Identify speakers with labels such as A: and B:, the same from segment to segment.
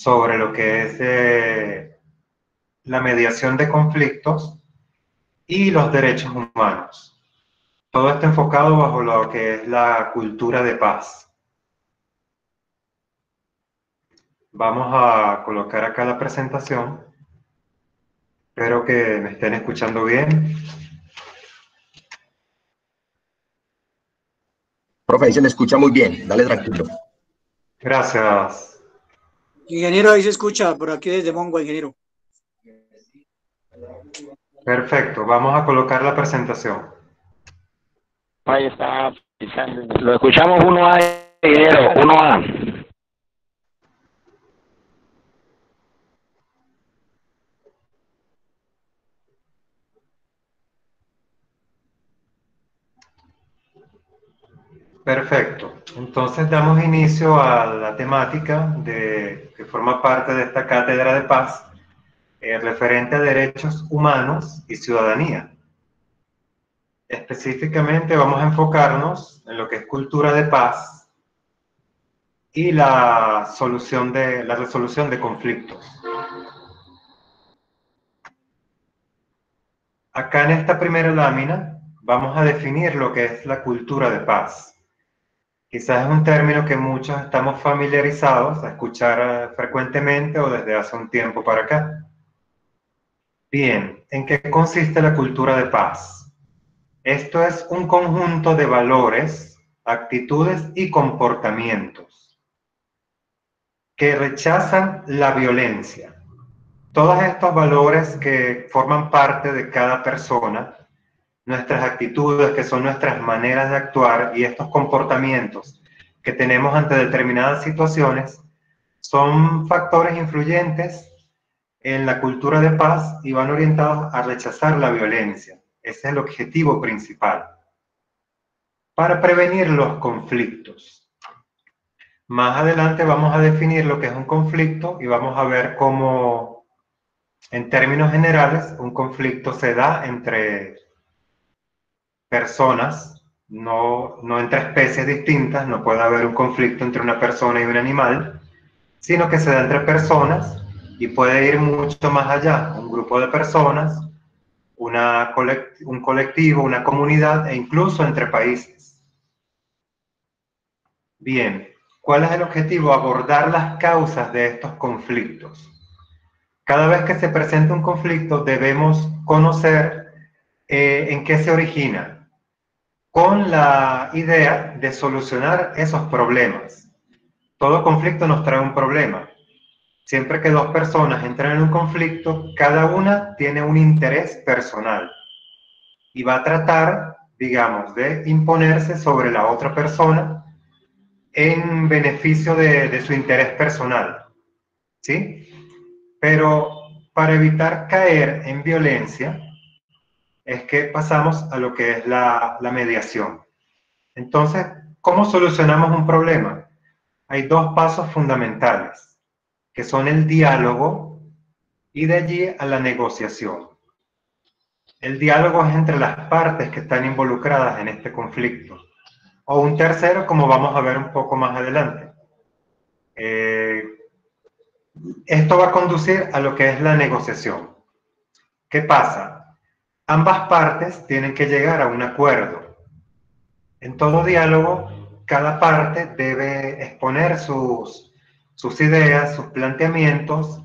A: sobre lo que es la mediación de conflictos y los derechos humanos. Todo esto enfocado bajo lo que es la cultura de paz. Vamos a colocar acá la presentación. Espero que me estén escuchando bien.
B: Profe, ahí se le escucha muy bien, dale tranquilo.
A: Gracias.
C: Ingeniero, ahí se escucha por aquí desde Mongo, ingeniero.
A: Perfecto, vamos a colocar la presentación.
D: Ahí está. Lo escuchamos 1A, ingeniero, 1A.
A: Perfecto. Entonces damos inicio a la temática que forma parte de esta cátedra de paz, referente a derechos humanos y ciudadanía. Específicamente vamos a enfocarnos en lo que es cultura de paz y la resolución de conflictos. Acá en esta primera lámina vamos a definir lo que es la cultura de paz. Quizás es un término que muchos estamos familiarizados a escuchar frecuentemente o desde hace un tiempo para acá. Bien, ¿en qué consiste la cultura de paz? Esto es un conjunto de valores, actitudes y comportamientos que rechazan la violencia. Todos estos valores que forman parte de cada persona, nuestras actitudes, que son nuestras maneras de actuar, y estos comportamientos que tenemos ante determinadas situaciones, son factores influyentes en la cultura de paz y van orientados a rechazar la violencia. Ese es el objetivo principal. Para prevenir los conflictos. Más adelante vamos a definir lo que es un conflicto y vamos a ver cómo, en términos generales, un conflicto se da entre personas, no entre especies distintas. No puede haber un conflicto entre una persona y un animal, sino que se da entre personas y puede ir mucho más allá. Un grupo de personas, un colectivo, una comunidad e incluso entre países. Bien, ¿cuál es el objetivo? Abordar las causas de estos conflictos. Cada vez que se presenta un conflicto debemos conocer en qué se origina, con la idea de solucionar esos problemas. Todo conflicto nos trae un problema. Siempre que dos personas entran en un conflicto, cada una tiene un interés personal y va a tratar, digamos, de imponerse sobre la otra persona en beneficio de su interés personal, ¿sí? Pero para evitar caer en violencia es que pasamos a lo que es la mediación. Entonces, ¿cómo solucionamos un problema? Hay dos pasos fundamentales, que son el diálogo y de allí a la negociación. El diálogo es entre las partes que están involucradas en este conflicto, o un tercero, como vamos a ver un poco más adelante. Esto va a conducir a lo que es la negociación. ¿Qué pasa? Ambas partes tienen que llegar a un acuerdo. En todo diálogo, cada parte debe exponer sus ideas, sus planteamientos,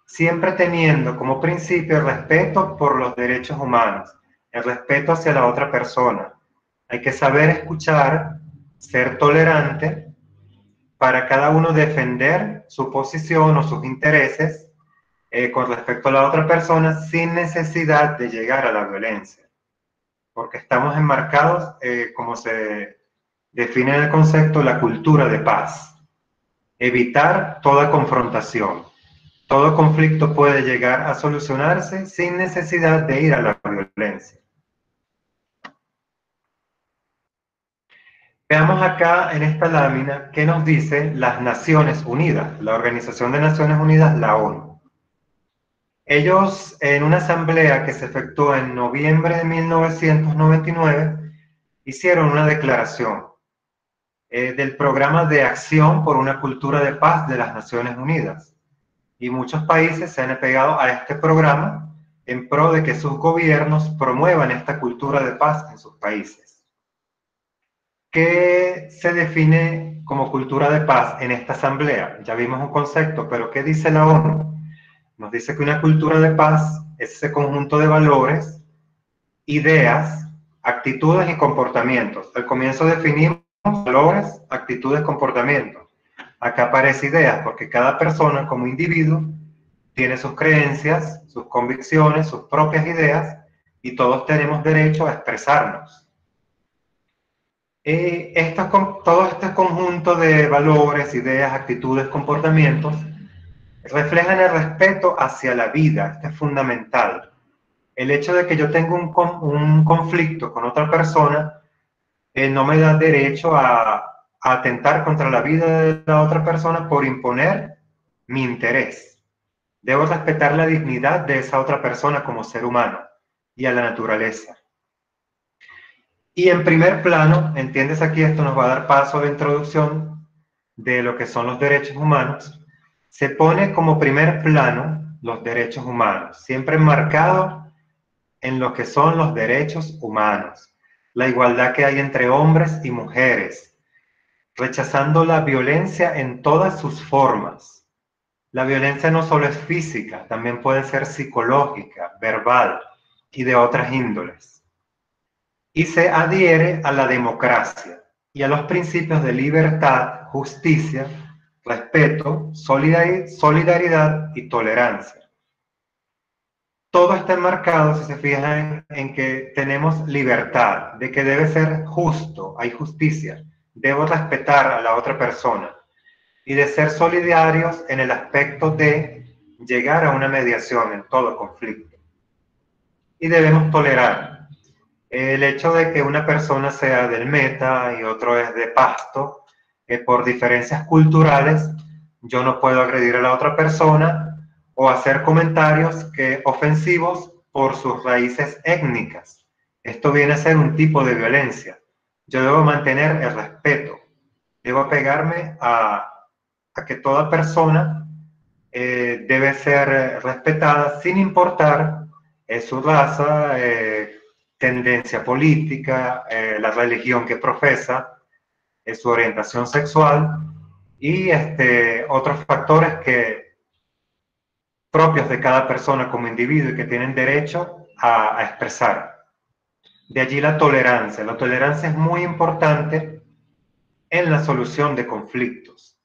A: siempre teniendo como principio el respeto por los derechos humanos, el respeto hacia la otra persona. Hay que saber escuchar, ser tolerante, para cada uno defender su posición o sus intereses con respecto a la otra persona sin necesidad de llegar a la violencia. Porque estamos enmarcados, como se define en el concepto, la cultura de paz. Evitar toda confrontación. Todo conflicto puede llegar a solucionarse sin necesidad de ir a la violencia. Veamos acá en esta lámina qué nos dicen las Naciones Unidas, la Organización de Naciones Unidas, la ONU. Ellos, en una asamblea que se efectuó en noviembre de 1999, hicieron una declaración del Programa de Acción por una Cultura de Paz de las Naciones Unidas. y muchos países se han apegado a este programa en pro de que sus gobiernos promuevan esta cultura de paz en sus países. ¿Qué se define como cultura de paz en esta asamblea? Ya vimos un concepto, pero ¿qué dice la ONU? Nos dice que una cultura de paz es ese conjunto de valores, ideas, actitudes y comportamientos. Al comienzo definimos valores, actitudes, comportamientos. Acá aparece ideas, porque cada persona como individuo tiene sus creencias, sus convicciones, sus propias ideas, y todos tenemos derecho a expresarnos. Todo este conjunto de valores, ideas, actitudes, comportamientos reflejan el respeto hacia la vida. Esto es fundamental. El hecho de que yo tenga un conflicto con otra persona no me da derecho a atentar contra la vida de la otra persona por imponer mi interés. Debo respetar la dignidad de esa otra persona como ser humano y a la naturaleza. Y en primer plano, entiendes aquí, esto nos va a dar paso a la introducción de lo que son los derechos humanos. Se pone como primer plano los derechos humanos, siempre enmarcado en lo que son los derechos humanos, la igualdad que hay entre hombres y mujeres, rechazando la violencia en todas sus formas. La violencia no solo es física, también puede ser psicológica, verbal y de otras índoles. Y se adhiere a la democracia y a los principios de libertad, justicia, respeto, solidaridad y tolerancia. Todo está enmarcado, si se fijan, en que tenemos libertad, de que debe ser justo, hay justicia, debo respetar a la otra persona y de ser solidarios en el aspecto de llegar a una mediación en todo conflicto. Y debemos tolerar. El hecho de que una persona sea del Meta y otro es de Pasto, por diferencias culturales, yo no puedo agredir a la otra persona o hacer comentarios ofensivos por sus raíces étnicas. Esto viene a ser un tipo de violencia. Yo debo mantener el respeto. Debo apegarme a que toda persona debe ser respetada sin importar su raza, tendencia política, la religión que profesa, su orientación sexual y otros factores propios de cada persona como individuo y que tienen derecho a expresar. De allí la tolerancia. La tolerancia es muy importante en la solución de conflictos.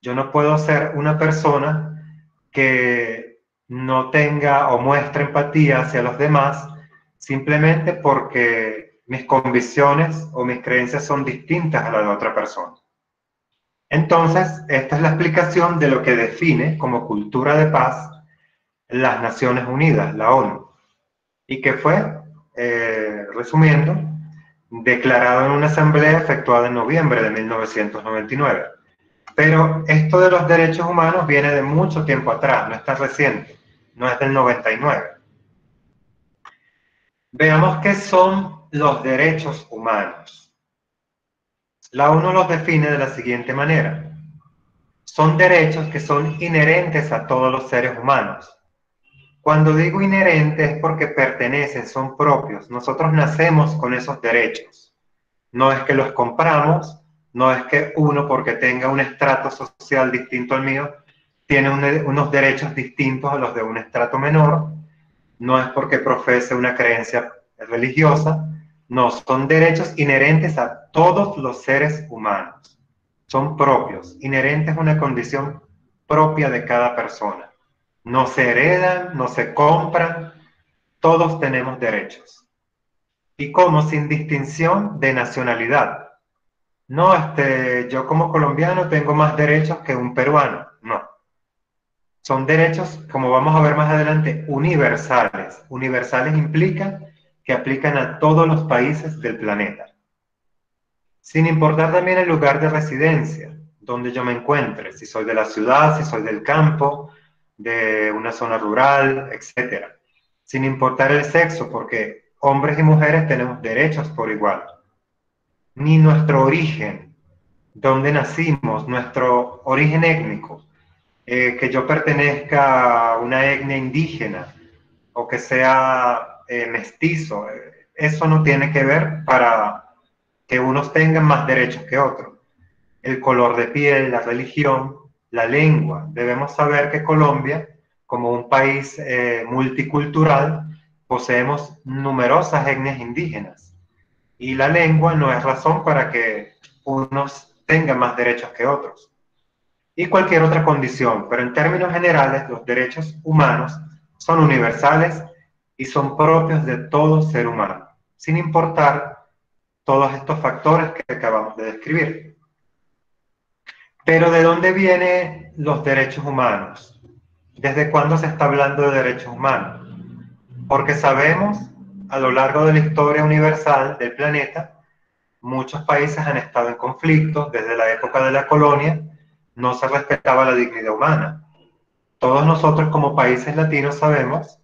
A: Yo no puedo ser una persona que no tenga o muestre empatía hacia los demás simplemente porque mis convicciones o mis creencias son distintas a las de otra persona. Entonces, esta es la explicación de lo que define como cultura de paz las Naciones Unidas, la ONU, y que fue, resumiendo, declarado en una asamblea efectuada en noviembre de 1999. Pero esto de los derechos humanos viene de mucho tiempo atrás, no es tan reciente, no es del 99. Veamos qué son los derechos humanos. La ONU los define de la siguiente manera. Son derechos que son inherentes a todos los seres humanos. Cuando digo inherentes es porque pertenecen, son propios. Nosotros nacemos con esos derechos. No es que los compramos, no es que uno, porque tenga un estrato social distinto al mío, tiene unos derechos distintos a los de un estrato menor. No es porque profese una creencia religiosa. No, son derechos inherentes a todos los seres humanos. Son propios. Inherentes es una condición propia de cada persona. No se heredan, no se compran, todos tenemos derechos. Y como sin distinción de nacionalidad. No, yo como colombiano tengo más derechos que un peruano. No. Son derechos, como vamos a ver más adelante, universales. Universales implica que aplican a todos los países del planeta. Sin importar también el lugar de residencia, donde yo me encuentre, si soy de la ciudad, si soy del campo, de una zona rural, etc. Sin importar el sexo, porque hombres y mujeres tenemos derechos por igual. Ni nuestro origen, donde nacimos, nuestro origen étnico, que yo pertenezca a una etnia indígena o que sea mestizo. Eso no tiene que ver para que unos tengan más derechos que otros. El color de piel, la religión, la lengua. Debemos saber que Colombia, como un país multicultural, poseemos numerosas etnias indígenas. Y la lengua no es razón para que unos tengan más derechos que otros. Y cualquier otra condición, pero en términos generales, los derechos humanos son universales y son propios de todo ser humano, sin importar todos estos factores que acabamos de describir. Pero ¿de dónde vienen los derechos humanos? ¿Desde cuándo se está hablando de derechos humanos? Porque sabemos, a lo largo de la historia universal del planeta, muchos países han estado en conflictos. Desde la época de la colonia no se respetaba la dignidad humana. Todos nosotros como países latinos sabemos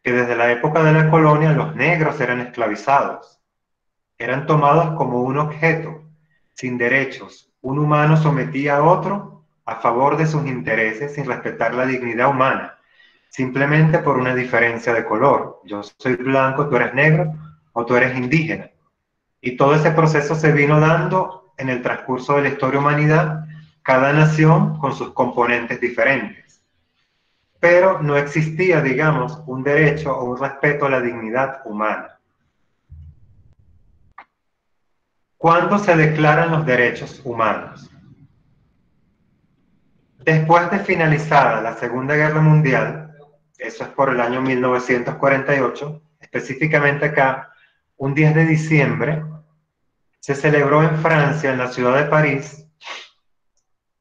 A: que desde la época de la colonia los negros eran esclavizados. Eran tomados como un objeto, sin derechos. Un humano sometía a otro a favor de sus intereses sin respetar la dignidad humana, simplemente por una diferencia de color. Yo soy blanco, tú eres negro o tú eres indígena. Y todo ese proceso se vino dando en el transcurso de la historia humanidad, cada nación con sus componentes diferentes. Pero no existía, digamos, un derecho o un respeto a la dignidad humana. ¿Cuándo se declaran los derechos humanos? Después de finalizada la Segunda Guerra Mundial, eso es por el año 1948, específicamente acá, un 10 de diciembre, se celebró en Francia, en la ciudad de París,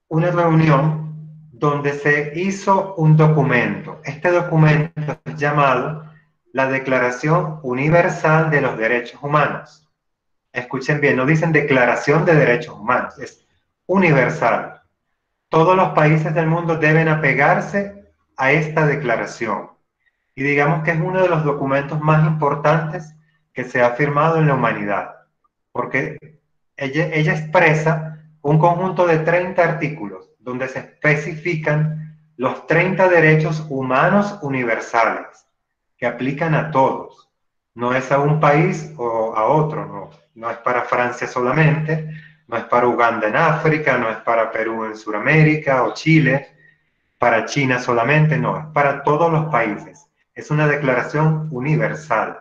A: una reunión donde se hizo un documento. Este documento es llamado la Declaración Universal de los Derechos Humanos. Escuchen bien, no dicen Declaración de Derechos Humanos, es universal. Todos los países del mundo deben apegarse a esta declaración. Y digamos que es uno de los documentos más importantes que se ha firmado en la humanidad, porque ella expresa un conjunto de 30 artículos donde se especifican los 30 derechos humanos universales que aplican a todos. No es a un país o a otro, no. No es para Francia solamente, no es para Uganda en África, no es para Perú en Sudamérica o Chile, para China solamente, no, es para todos los países. Es una declaración universal.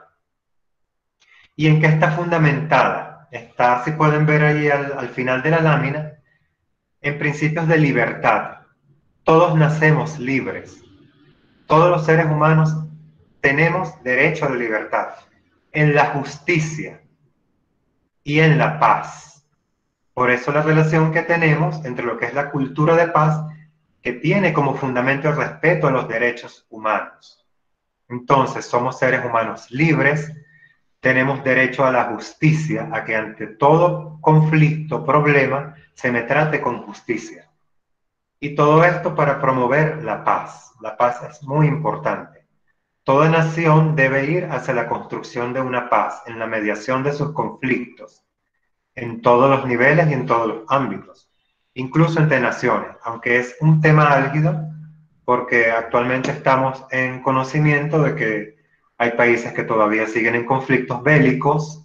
A: ¿Y en qué está fundamentada? Está, si pueden ver ahí al final de la lámina, en principios de libertad. Todos nacemos libres. Todos los seres humanos tenemos derecho a la libertad, en la justicia y en la paz. Por eso la relación que tenemos entre lo que es la cultura de paz, que tiene como fundamento el respeto a los derechos humanos. Entonces, somos seres humanos libres, tenemos derecho a la justicia, a que ante todo conflicto, problema, se me trate con justicia. Y todo esto para promover la paz. La paz es muy importante. Toda nación debe ir hacia la construcción de una paz, en la mediación de sus conflictos, en todos los niveles y en todos los ámbitos, incluso entre naciones, aunque es un tema álgido, porque actualmente estamos en conocimiento de que hay países que todavía siguen en conflictos bélicos,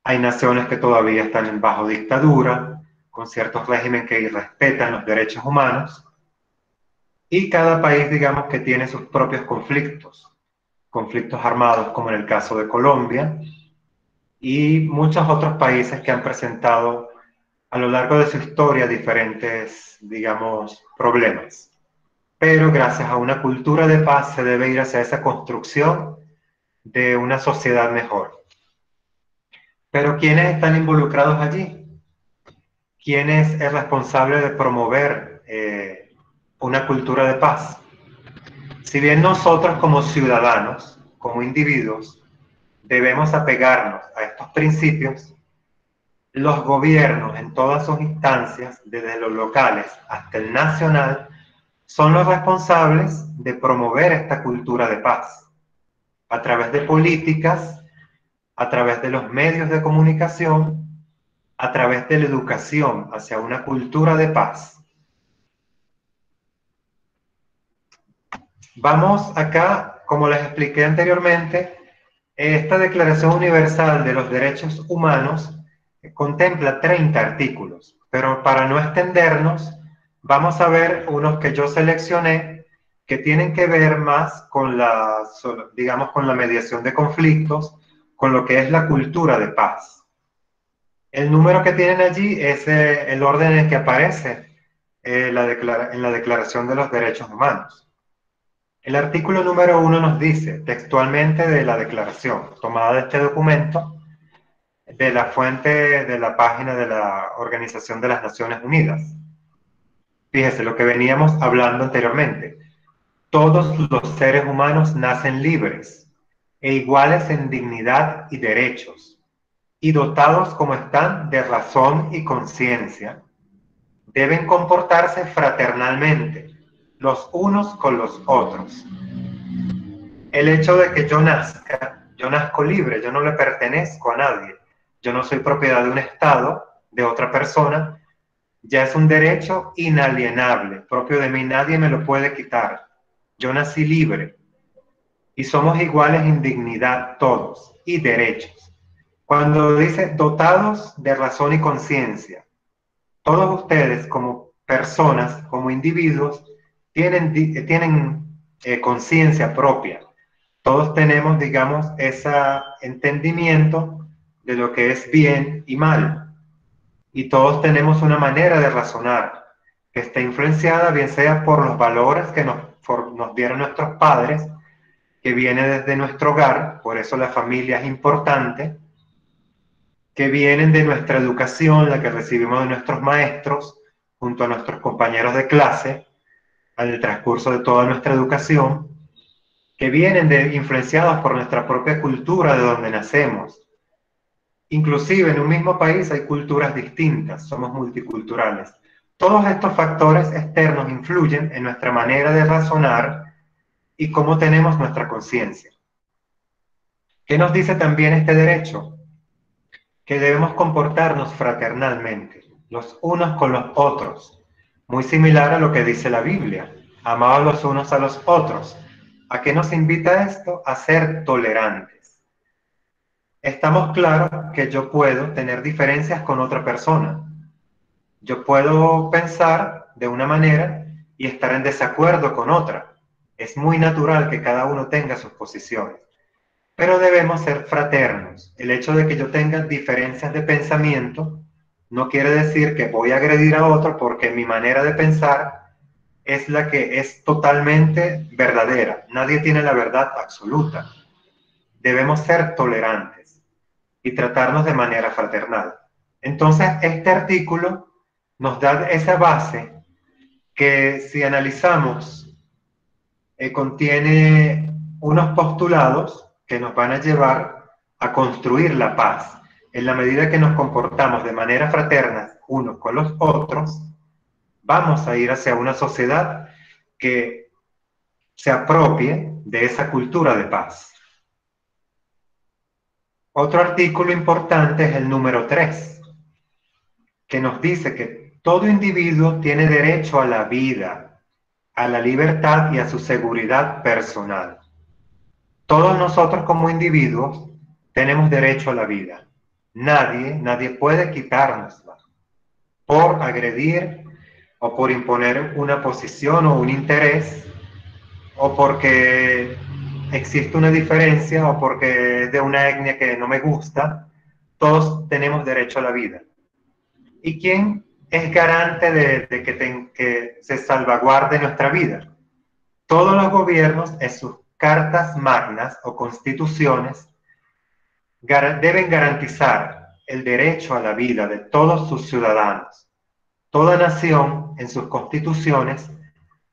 A: hay naciones que todavía están bajo dictadura, con ciertos regímenes que irrespetan los derechos humanos, y cada país, digamos, que tiene sus propios conflictos armados, como en el caso de Colombia, y muchos otros países que han presentado a lo largo de su historia diferentes, digamos, problemas. Pero gracias a una cultura de paz se debe ir hacia esa construcción de una sociedad mejor. Pero ¿quiénes están involucrados allí? ¿Quién es el responsable de promover una cultura de paz? Si bien nosotros como ciudadanos, como individuos, debemos apegarnos a estos principios, los gobiernos en todas sus instancias, desde los locales hasta el nacional, son los responsables de promover esta cultura de paz, a través de políticas, a través de los medios de comunicación, a través de la educación hacia una cultura de paz. Vamos acá, como les expliqué anteriormente, esta Declaración Universal de los Derechos Humanos contempla 30 artículos, pero para no extendernos, vamos a ver unos que yo seleccioné que tienen que ver más con la, digamos, con la mediación de conflictos, con lo que es la cultura de paz. El número que tienen allí es el orden en el que aparece en la Declaración de los Derechos Humanos. El artículo número 1 nos dice, textualmente de la declaración, tomada de este documento, de la fuente de la página de la Organización de las Naciones Unidas. Fíjese lo que veníamos hablando anteriormente. Todos los seres humanos nacen libres e iguales en dignidad y derechos, y dotados como están de razón y conciencia. Deben comportarse fraternalmente, los unos con los otros. El hecho de que yo nazco libre, yo no le pertenezco a nadie, yo no soy propiedad de un Estado, de otra persona, ya es un derecho inalienable, propio de mí, nadie me lo puede quitar. Yo nací libre y somos iguales en dignidad todos y derechos. Cuando dice dotados de razón y conciencia, todos ustedes como personas, como individuos, tienen conciencia propia. Todos tenemos, digamos, ese entendimiento de lo que es bien y mal. Y todos tenemos una manera de razonar que está influenciada, bien sea por los valores que nos dieron nuestros padres, que viene desde nuestro hogar, por eso la familia es importante, que vienen de nuestra educación, la que recibimos de nuestros maestros, junto a nuestros compañeros de clase, al transcurso de toda nuestra educación, que vienen influenciados por nuestra propia cultura de donde nacemos. Inclusive en un mismo país hay culturas distintas, somos multiculturales. Todos estos factores externos influyen en nuestra manera de razonar y cómo tenemos nuestra conciencia. ¿Qué nos dice también este derecho? Que debemos comportarnos fraternalmente, los unos con los otros, muy similar a lo que dice la Biblia, amados los unos a los otros. ¿A qué nos invita esto? A ser tolerantes. Estamos claros que yo puedo tener diferencias con otra persona. Yo puedo pensar de una manera y estar en desacuerdo con otra. Es muy natural que cada uno tenga sus posiciones. Pero debemos ser fraternos. El hecho de que yo tenga diferencias de pensamiento no quiere decir que voy a agredir a otro porque mi manera de pensar es la que es totalmente verdadera. Nadie tiene la verdad absoluta. Debemos ser tolerantes y tratarnos de manera fraternal. Entonces, este artículo nos da esa base que, si analizamos, contiene unos postulados que nos van a llevar a construir la paz. En la medida que nos comportamos de manera fraterna unos con los otros, vamos a ir hacia una sociedad que se apropie de esa cultura de paz. Otro artículo importante es el número 3, que nos dice que todo individuo tiene derecho a la vida, a la libertad y a su seguridad personal. Todos nosotros como individuos tenemos derecho a la vida. Nadie puede quitárnosla por agredir o por imponer una posición o un interés, o porque existe una diferencia o porque es de una etnia que no me gusta. Todos tenemos derecho a la vida. ¿Y quién es garante de que se salvaguarde nuestra vida? Todos los gobiernos en sus cartas magnas o constituciones deben garantizar el derecho a la vida de todos sus ciudadanos. Toda nación en sus constituciones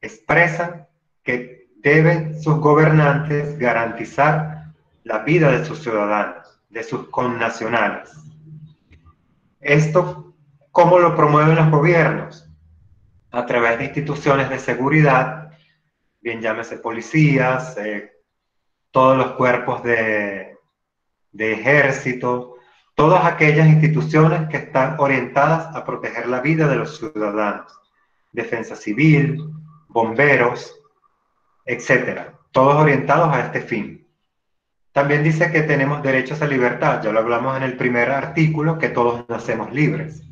A: expresan que deben sus gobernantes garantizar la vida de sus ciudadanos, de sus connacionales. Esto, ¿cómo lo promueven los gobiernos? A través de instituciones de seguridad, bien llámese policías, todos los cuerpos de ejército, todas aquellas instituciones que están orientadas a proteger la vida de los ciudadanos. Defensa civil, bomberos, etcétera, todos orientados a este fin. También dice que tenemos derechos a libertad, ya lo hablamos en el primer artículo, que todos nacemos libres.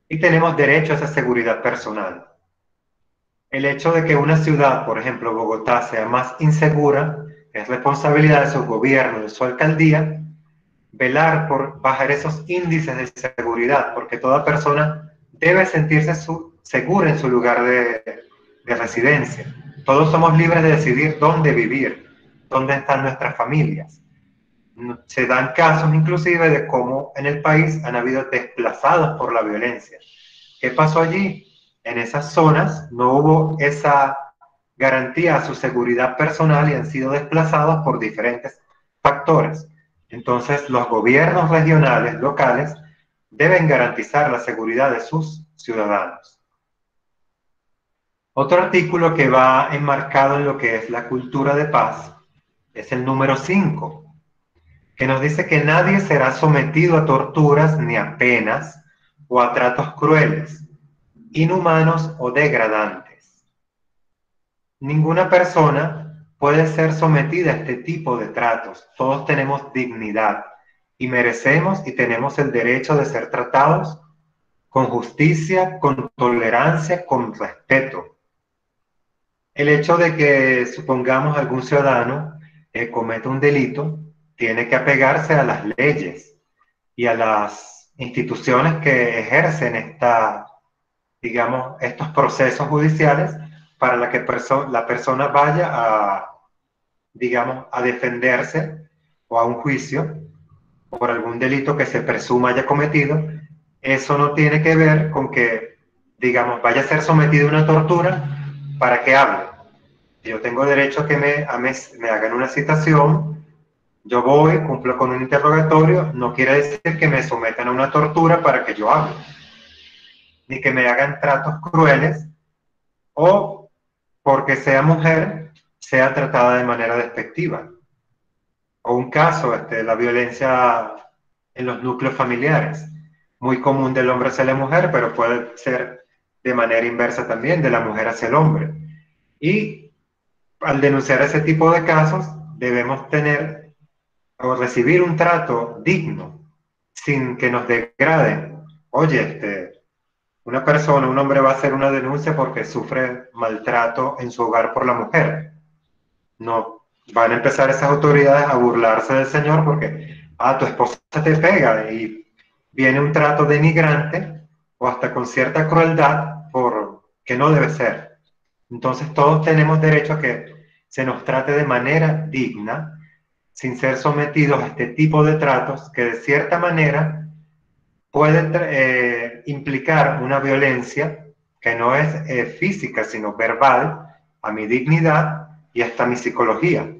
A: Y tenemos derechos a seguridad personal. El hecho de que una ciudad, por ejemplo Bogotá, sea más insegura, es responsabilidad de su gobierno, de su alcaldía, velar por bajar esos índices de seguridad, porque toda persona debe sentirse segura en su lugar de residencia. Todos somos libres de decidir dónde vivir, dónde están nuestras familias. Se dan casos inclusive de cómo en el país han habido desplazados por la violencia. ¿Qué pasó allí? En esas zonas no hubo esa garantía a su seguridad personal y han sido desplazados por diferentes factores. Entonces, los gobiernos regionales, locales, deben garantizar la seguridad de sus ciudadanos. Otro artículo que va enmarcado en lo que es la cultura de paz es el número 5, que nos dice que nadie será sometido a torturas ni a penas o a tratos crueles, inhumanos o degradantes. Ninguna persona puede ser sometida a este tipo de tratos. Todos tenemos dignidad y merecemos y tenemos el derecho de ser tratados con justicia, con tolerancia, con respeto. El hecho de que, supongamos, algún ciudadano cometa un delito, tiene que apegarse a las leyes y a las instituciones que ejercen estos procesos judiciales para que la persona vaya a defenderse o a un juicio por algún delito que se presuma haya cometido. Eso no tiene que ver con que, vaya a ser sometido a una tortura para que hable. Yo tengo derecho a que me hagan una citación. Yo voy, cumplo con un interrogatorio, no quiere decir que me sometan a una tortura para que yo hable, ni que me hagan tratos crueles, o porque sea mujer, sea tratada de manera despectiva. O un caso, la violencia en los núcleos familiares, muy común del hombre hacia la mujer, pero puede ser de manera inversa también, de la mujer hacia el hombre. Y al denunciar ese tipo de casos, debemos tener o recibir un trato digno, sin que nos degraden. Oye, una persona, un hombre va a hacer una denuncia porque sufre maltrato en su hogar por la mujer. No van a empezar esas autoridades a burlarse del señor porque, tu esposa te pega, y viene un trato denigrante o hasta con cierta crueldad que no debe ser. Entonces todos tenemos derecho a que se nos trate de manera digna, sin ser sometidos a este tipo de tratos que de cierta manera puede implicar una violencia que no es física, sino verbal, a mi dignidad y hasta mi psicología.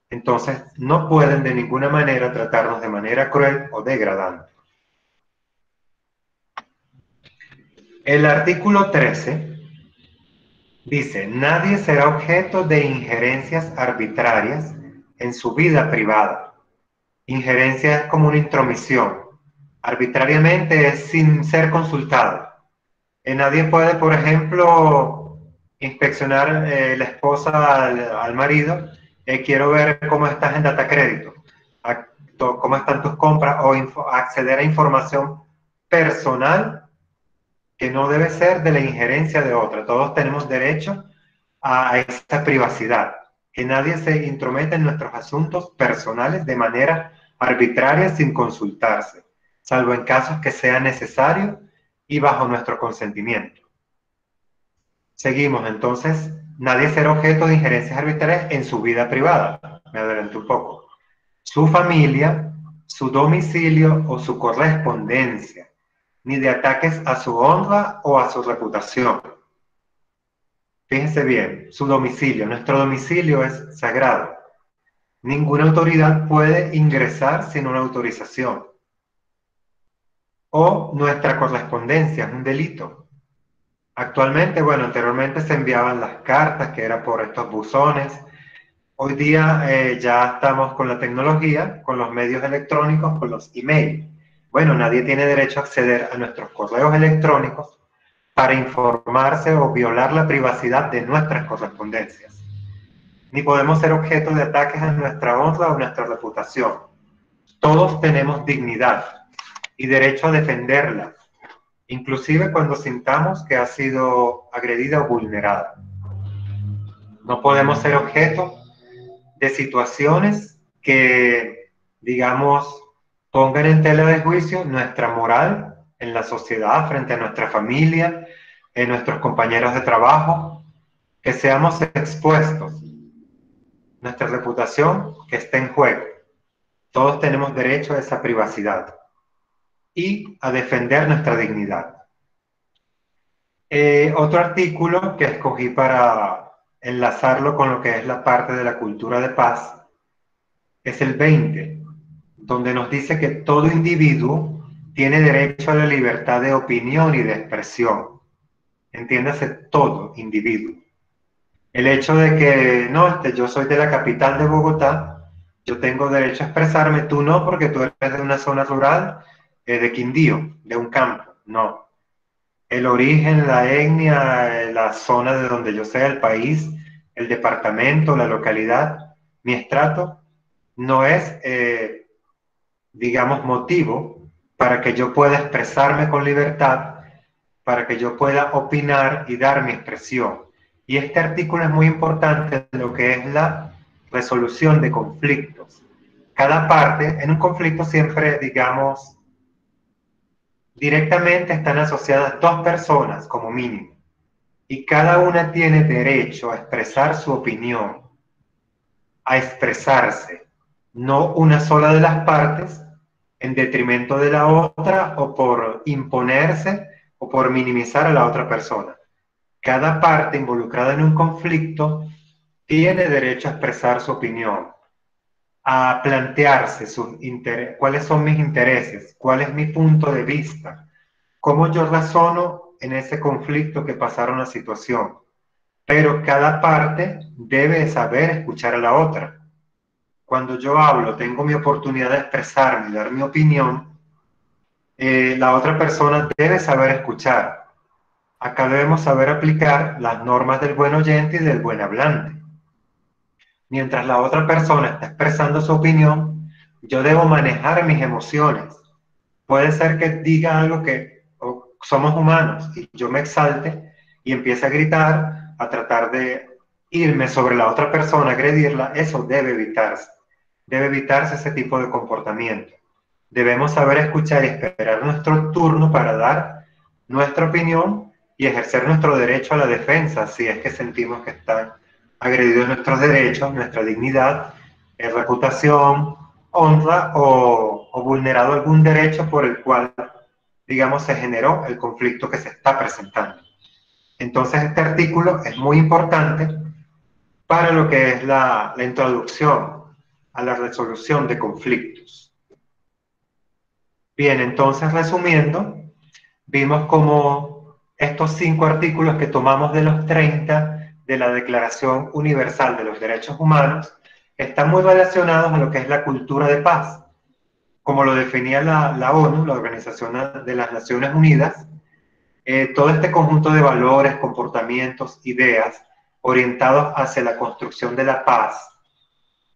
A: Entonces, no pueden de ninguna manera tratarnos de manera cruel o degradante. El artículo 13 dice: nadie será objeto de injerencias arbitrarias en su vida privada. Injerencia es como una intromisión. Arbitrariamente es sin ser consultado. Nadie puede, por ejemplo, inspeccionar la esposa al marido. Quiero ver cómo estás en data crédito, cómo están tus compras, o acceder a información personal que no debe ser de la injerencia de otra. Todos tenemos derecho a esa privacidad. Que nadie se intrometa en nuestros asuntos personales de manera arbitraria sin consultarse, salvo en casos que sea necesario y bajo nuestro consentimiento. Seguimos entonces. Nadie será objeto de injerencias arbitrarias en su vida privada. Me adelanto un poco. Su familia, su domicilio o su correspondencia, ni de ataques a su honra o a su reputación. Fíjense bien, su domicilio. Nuestro domicilio es sagrado. Ninguna autoridad puede ingresar sin una autorización. O nuestra correspondencia, es un delito. Actualmente, anteriormente se enviaban las cartas, que era por estos buzones. Hoy día ya estamos con la tecnología, con los medios electrónicos, con los emails. Nadie tiene derecho a acceder a nuestros correos electrónicos para informarse o violar la privacidad de nuestras correspondencias. ni podemos ser objeto de ataques a nuestra honra o nuestra reputación. Todos tenemos dignidad y derecho a defenderla, inclusive cuando sintamos que ha sido agredida o vulnerada. No podemos ser objeto de situaciones que, digamos, pongan en tela de juicio nuestra moral en la sociedad, frente a nuestra familia, en nuestros compañeros de trabajo, que seamos expuestos, nuestra reputación que esté en juego. Todos tenemos derecho a esa privacidad y a defender nuestra dignidad. Otro artículo que escogí para enlazarlo con lo que es la parte de la cultura de paz es el 20, donde nos dice que todo individuo tiene derecho a la libertad de opinión y de expresión. Entiéndase, todo individuo. El hecho de que, no, yo soy de la capital de Bogotá, yo tengo derecho a expresarme, tú no, porque tú eres de una zona rural, de Quindío, de un campo. No. El origen, la etnia, la zona de donde yo sea, el país, el departamento, la localidad, mi estrato, no es, digamos, motivo para que yo pueda expresarme con libertad, para que yo pueda opinar y dar mi expresión. Y este artículo es muy importante en lo que es la resolución de conflictos. Cada parte, en un conflicto siempre, digamos, directamente están asociadas dos personas como mínimo. Y cada una tiene derecho a expresar su opinión, a expresarse, no una sola de las partes en detrimento de la otra o por imponerse o por minimizar a la otra persona. Cada parte involucrada en un conflicto tiene derecho a expresar su opinión, a plantearse cuáles son mis intereses, cuál es mi punto de vista, cómo yo razono en ese conflicto que pasaron la situación. Pero cada parte debe saber escuchar a la otra. Cuando yo hablo, tengo mi oportunidad de expresarme y dar mi opinión, la otra persona debe saber escuchar. Acá debemos saber aplicar las normas del buen oyente y del buen hablante. Mientras la otra persona está expresando su opinión, yo debo manejar mis emociones. Puede ser que diga algo que somos humanos y yo me exalte y empiece a gritar, a tratar de irme sobre la otra persona, agredirla. Eso debe evitarse. Debe evitarse ese tipo de comportamiento. Debemos saber escuchar y esperar nuestro turno para dar nuestra opinión y ejercer nuestro derecho a la defensa si es que sentimos que están agredidos nuestros derechos, nuestra dignidad, reputación, honra o vulnerado algún derecho por el cual, digamos, se generó el conflicto que se está presentando. Entonces este artículo es muy importante para lo que es la introducción a la resolución de conflictos. Bien, entonces resumiendo, vimos como estos 5 artículos que tomamos de los 30 de la Declaración Universal de los Derechos Humanos están muy relacionados a lo que es la cultura de paz. Como lo definía la ONU, la Organización de las Naciones Unidas, todo este conjunto de valores, comportamientos, ideas orientados hacia la construcción de la paz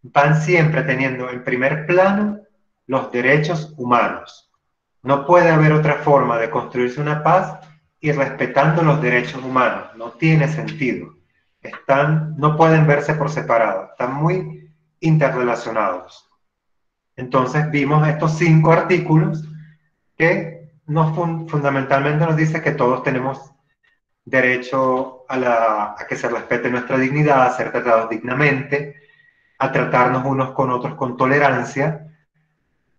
A: van siempre teniendo en primer plano los derechos humanos. No puede haber otra forma de construirse una paz y respetando los derechos humanos. No tiene sentido. No pueden verse por separado. Están muy interrelacionados. Entonces vimos estos 5 artículos que fundamentalmente nos dice que todos tenemos derecho a que se respete nuestra dignidad, a ser tratados dignamente, a tratarnos unos con otros con tolerancia,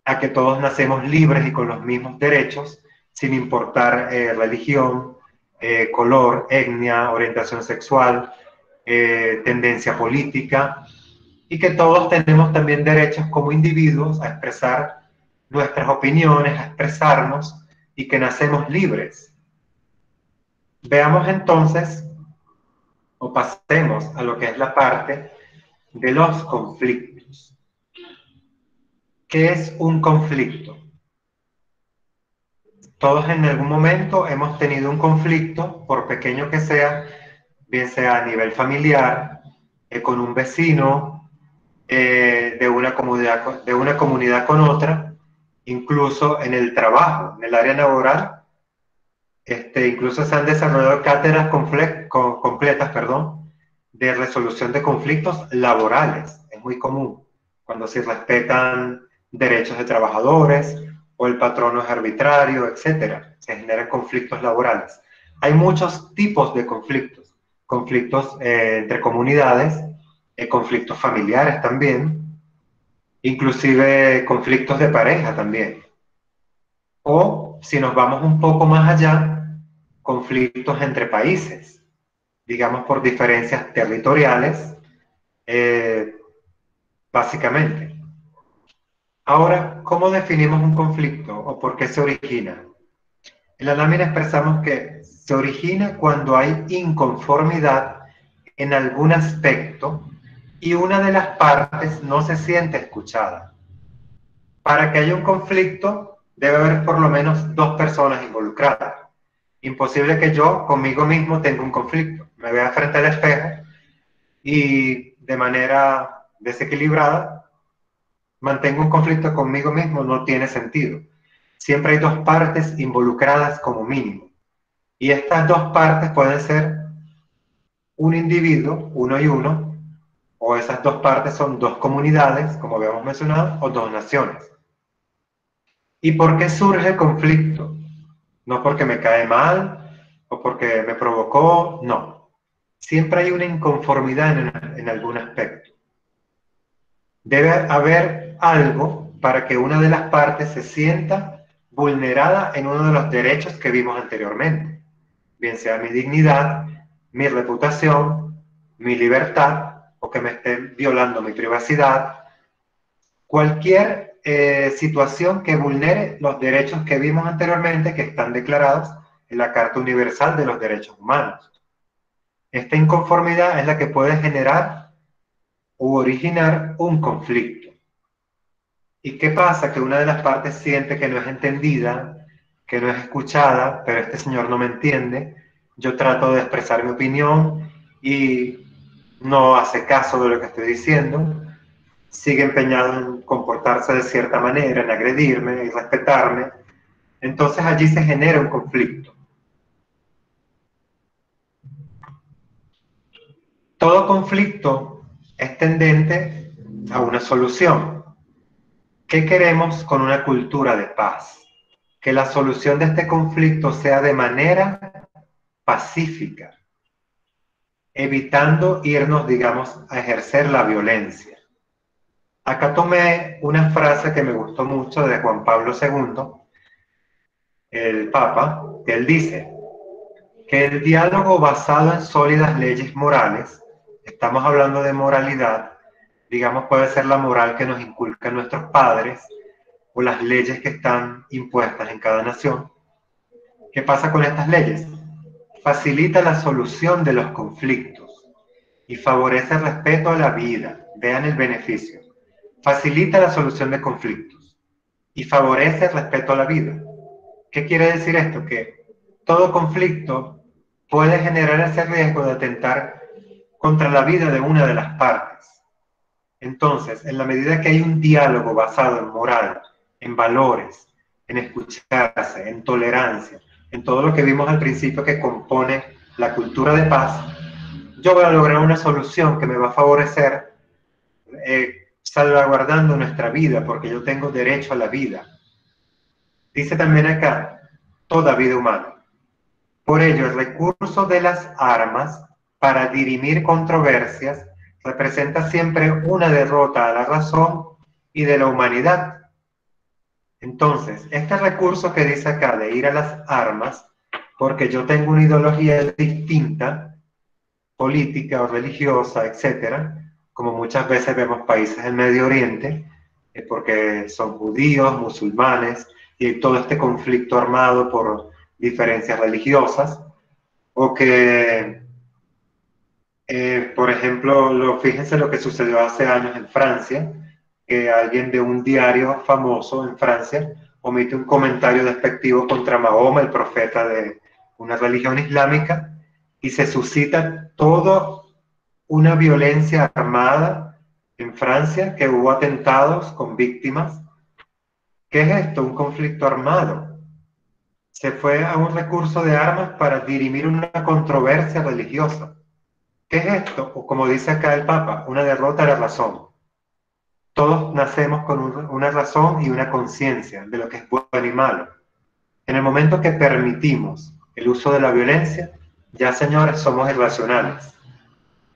A: a que todos nacemos libres y con los mismos derechos, sin importar religión, color, etnia, orientación sexual, tendencia política, y que todos tenemos también derechos como individuos a expresar nuestras opiniones, a expresarnos, y que nacemos libres. Veamos entonces, o pasemos a lo que es la parte de los conflictos. ¿Qué es un conflicto? Todos en algún momento hemos tenido un conflicto, por pequeño que sea, bien sea a nivel familiar, con un vecino, de una comunidad con otra, incluso en el trabajo, en el área laboral. Incluso se han desarrollado cátedras completas, perdón, de resolución de conflictos laborales. Es muy común cuando se respetan derechos de trabajadores o el patrono es arbitrario, etcétera. Se generan conflictos laborales. Hay muchos tipos de conflictos. Conflictos entre comunidades, conflictos familiares también, inclusive conflictos de pareja también. O, si nos vamos un poco más allá, conflictos entre países, digamos por diferencias territoriales, básicamente. Ahora, ¿cómo definimos un conflicto o por qué se origina? En la lámina expresamos que se origina cuando hay inconformidad en algún aspecto y una de las partes no se siente escuchada. Para que haya un conflicto, debe haber por lo menos dos personas involucradas. Imposible que yo conmigo mismo tenga un conflicto. Me vea frente al espejo y de manera desequilibrada mantengo un conflicto conmigo mismo, no tiene sentido. Siempre hay dos partes involucradas como mínimo. Y estas dos partes pueden ser un individuo, uno y uno, o esas dos partes son dos comunidades, como habíamos mencionado, o dos naciones. ¿Y por qué surge el conflicto? No porque me cae mal o porque me provocó, no. Siempre hay una inconformidad en algún aspecto. Debe haber algo para que una de las partes se sienta vulnerada en uno de los derechos que vimos anteriormente, bien sea mi dignidad, mi reputación, mi libertad, o que me estén violando mi privacidad, cualquier situación que vulnere los derechos que vimos anteriormente que están declarados en la Carta Universal de los Derechos Humanos. Esta inconformidad es la que puede generar u originar un conflicto. ¿Y qué pasa? Que una de las partes siente que no es entendida, que no es escuchada, pero este señor no me entiende. Yo trato de expresar mi opinión y no hace caso de lo que estoy diciendo. Sigue empeñado en comportarse de cierta manera, en agredirme y respetarme. Entonces allí se genera un conflicto. Todo conflicto es tendente a una solución. ¿Qué queremos con una cultura de paz? Que la solución de este conflicto sea de manera pacífica, evitando irnos, digamos, a ejercer la violencia. Acá tomé una frase que me gustó mucho de Juan Pablo II, el Papa, que él dice que el diálogo basado en sólidas leyes morales, estamos hablando de moralidad, digamos puede ser la moral que nos inculcan nuestros padres o las leyes que están impuestas en cada nación. ¿Qué pasa con estas leyes? Facilita la solución de los conflictos y favorece el respeto a la vida. Vean el beneficio. Facilita la solución de conflictos y favorece el respeto a la vida. ¿Qué quiere decir esto? Que todo conflicto puede generar ese riesgo de atentar contra la vida de una de las partes. Entonces, en la medida que hay un diálogo basado en moral, en valores, en escucharse, en tolerancia, en todo lo que vimos al principio que compone la cultura de paz, yo voy a lograr una solución que me va a favorecer salvaguardando nuestra vida, porque yo tengo derecho a la vida. Dice también acá, toda vida humana. Por ello, el recurso de las armas para dirimir controversias representa siempre una derrota a la razón y de la humanidad. Entonces, este recurso que dice acá de ir a las armas, porque yo tengo una ideología distinta, política o religiosa, etcétera, como muchas veces vemos países del Medio Oriente, porque son judíos, musulmanes, y hay todo este conflicto armado por diferencias religiosas, o que, por ejemplo, fíjense lo que sucedió hace años en Francia, que alguien de un diario famoso en Francia omite un comentario despectivo contra Mahoma, el profeta de una religión islámica, y se suscita todo una violencia armada en Francia, que hubo atentados con víctimas. ¿Qué es esto? Un conflicto armado. Se fue a un recurso de armas para dirimir una controversia religiosa. ¿Qué es esto? O como dice acá el Papa, una derrota de la razón. Todos nacemos con una razón y una conciencia de lo que es bueno y malo. En el momento que permitimos el uso de la violencia, ya, señores, somos irracionales.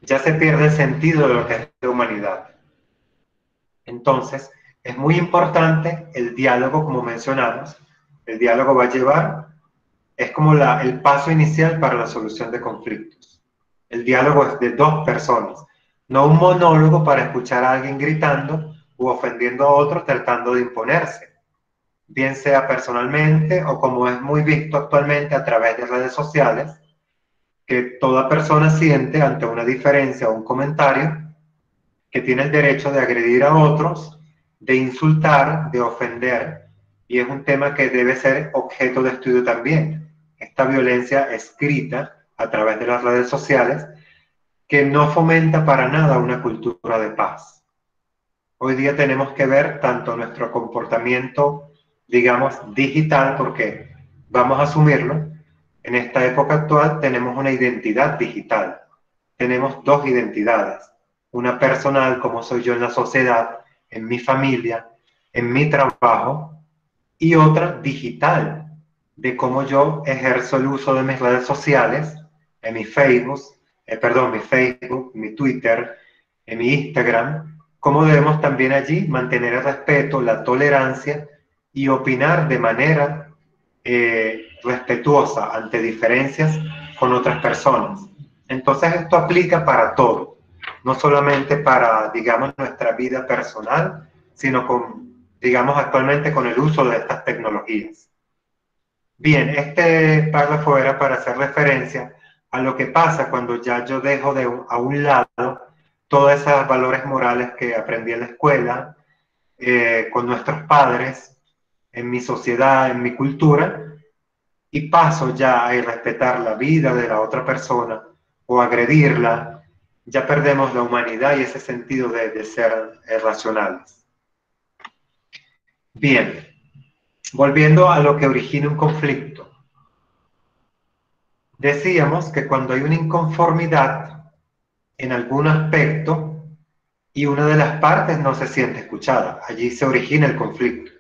A: Ya se pierde el sentido de lo que es la humanidad. Entonces, es muy importante el diálogo, como mencionamos. El diálogo va a llevar, es como el paso inicial para la solución de conflictos. El diálogo es de dos personas, no un monólogo para escuchar a alguien gritando u ofendiendo a otro tratando de imponerse, bien sea personalmente o como es muy visto actualmente a través de redes sociales, que toda persona siente ante una diferencia o un comentario que tiene el derecho de agredir a otros, de insultar, de ofender, y es un tema que debe ser objeto de estudio también. Esta violencia escrita a través de las redes sociales que no fomenta para nada una cultura de paz. Hoy día tenemos que ver tanto nuestro comportamiento, digamos, digital, porque vamos a asumirlo, en esta época actual tenemos una identidad digital, tenemos dos identidades, una personal, como soy yo en la sociedad, en mi familia, en mi trabajo, y otra digital, de cómo yo ejerzo el uso de mis redes sociales, en mi Facebook, mi Twitter, en mi Instagram, cómo debemos también allí mantener el respeto, la tolerancia y opinar de manera respetuosa ante diferencias con otras personas. Entonces esto aplica para todo, no solamente para, digamos, nuestra vida personal, sino digamos, actualmente con el uso de estas tecnologías. Bien, este párrafo era para hacer referencia a lo que pasa cuando ya yo dejo a un lado todos esos valores morales que aprendí en la escuela, con nuestros padres, en mi sociedad, en mi cultura, y paso ya a irrespetar la vida de la otra persona o agredirla. Ya perdemos la humanidad y ese sentido de ser racionales. Bien, volviendo a lo que origina un conflicto. Decíamos que cuando hay una inconformidad en algún aspecto y una de las partes no se siente escuchada, allí se origina el conflicto.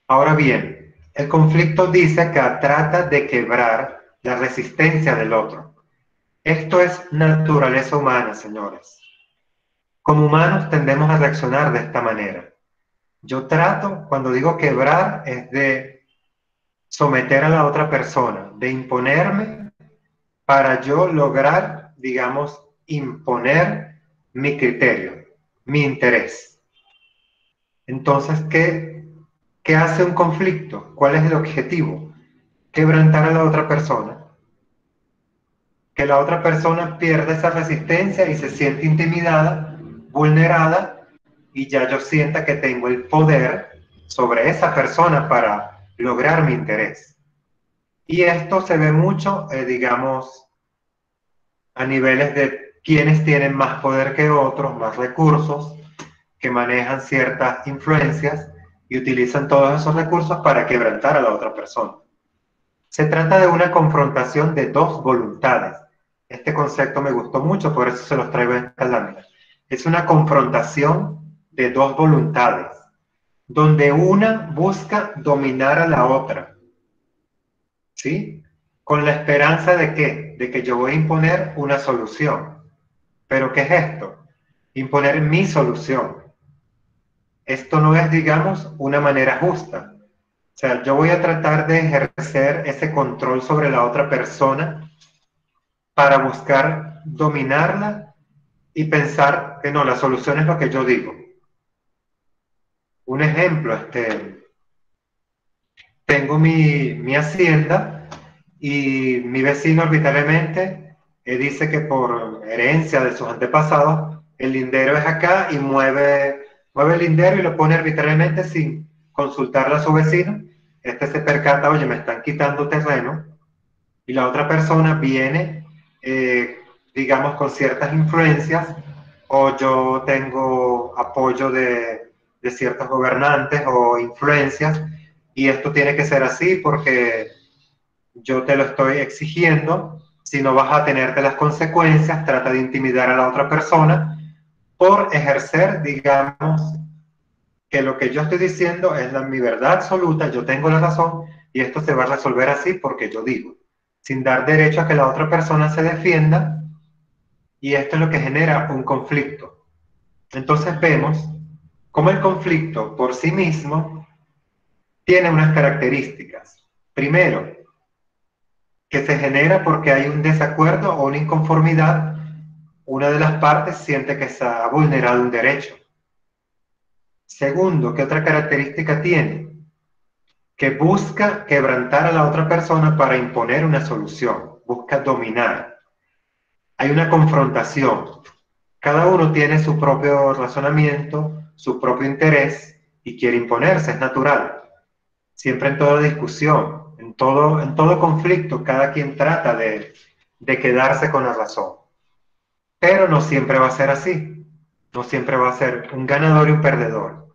A: Ahora bien, el conflicto dice que trata de quebrar la resistencia del otro. Esto es naturaleza humana, señores. Como humanos tendemos a reaccionar de esta manera. Yo trato, cuando digo quebrar, es de someter a la otra persona, de imponerme para yo lograr, digamos, imponer mi criterio, mi interés. Entonces, ¿qué hace un conflicto? ¿Cuál es el objetivo? Quebrantar a la otra persona. Que la otra persona pierda esa resistencia y se siente intimidada, vulnerada, y ya yo sienta que tengo el poder sobre esa persona para lograr mi interés. Y esto se ve mucho, digamos, a niveles de quienes tienen más poder que otros, más recursos, que manejan ciertas influencias y utilizan todos esos recursos para quebrantar a la otra persona. Se trata de una confrontación de dos voluntades. Este concepto me gustó mucho, por eso se los traigo en esta lámina. Es una confrontación de dos voluntades, donde una busca dominar a la otra, ¿sí? Con la esperanza de ¿qué? De que yo voy a imponer una solución. ¿Pero qué es esto? Imponer mi solución. Esto no es, digamos, una manera justa. O sea, yo voy a tratar de ejercer ese control sobre la otra persona para buscar dominarla y pensar que no, la solución es lo que yo digo. Un ejemplo, tengo mi hacienda y mi vecino arbitrariamente dice que por herencia de sus antepasados, el lindero es acá y mueve el lindero y lo pone arbitrariamente sin consultarle a su vecino. Este se percata, oye, me están quitando terreno, y la otra persona viene, digamos, con ciertas influencias, o yo tengo apoyo de ciertos gobernantes o influencias, y esto tiene que ser así porque yo te lo estoy exigiendo. Si no vas a tenerte las consecuencias, trata de intimidar a la otra persona por ejercer, digamos, que lo que yo estoy diciendo es mi verdad absoluta, yo tengo la razón, y esto se va a resolver así porque yo digo, sin dar derecho a que la otra persona se defienda, y esto es lo que genera un conflicto. Entonces vemos cómo el conflicto por sí mismo tiene unas características. Primero, que se genera porque hay un desacuerdo o una inconformidad, una de las partes siente que se ha vulnerado un derecho. Segundo, ¿qué otra característica tiene? Que busca quebrantar a la otra persona para imponer una solución, busca dominar. Hay una confrontación. Cada uno tiene su propio razonamiento, su propio interés y quiere imponerse, es natural. Siempre en toda discusión, en todo conflicto, cada quien trata de quedarse con la razón. Pero no siempre va a ser así. No siempre va a ser un ganador y un perdedor.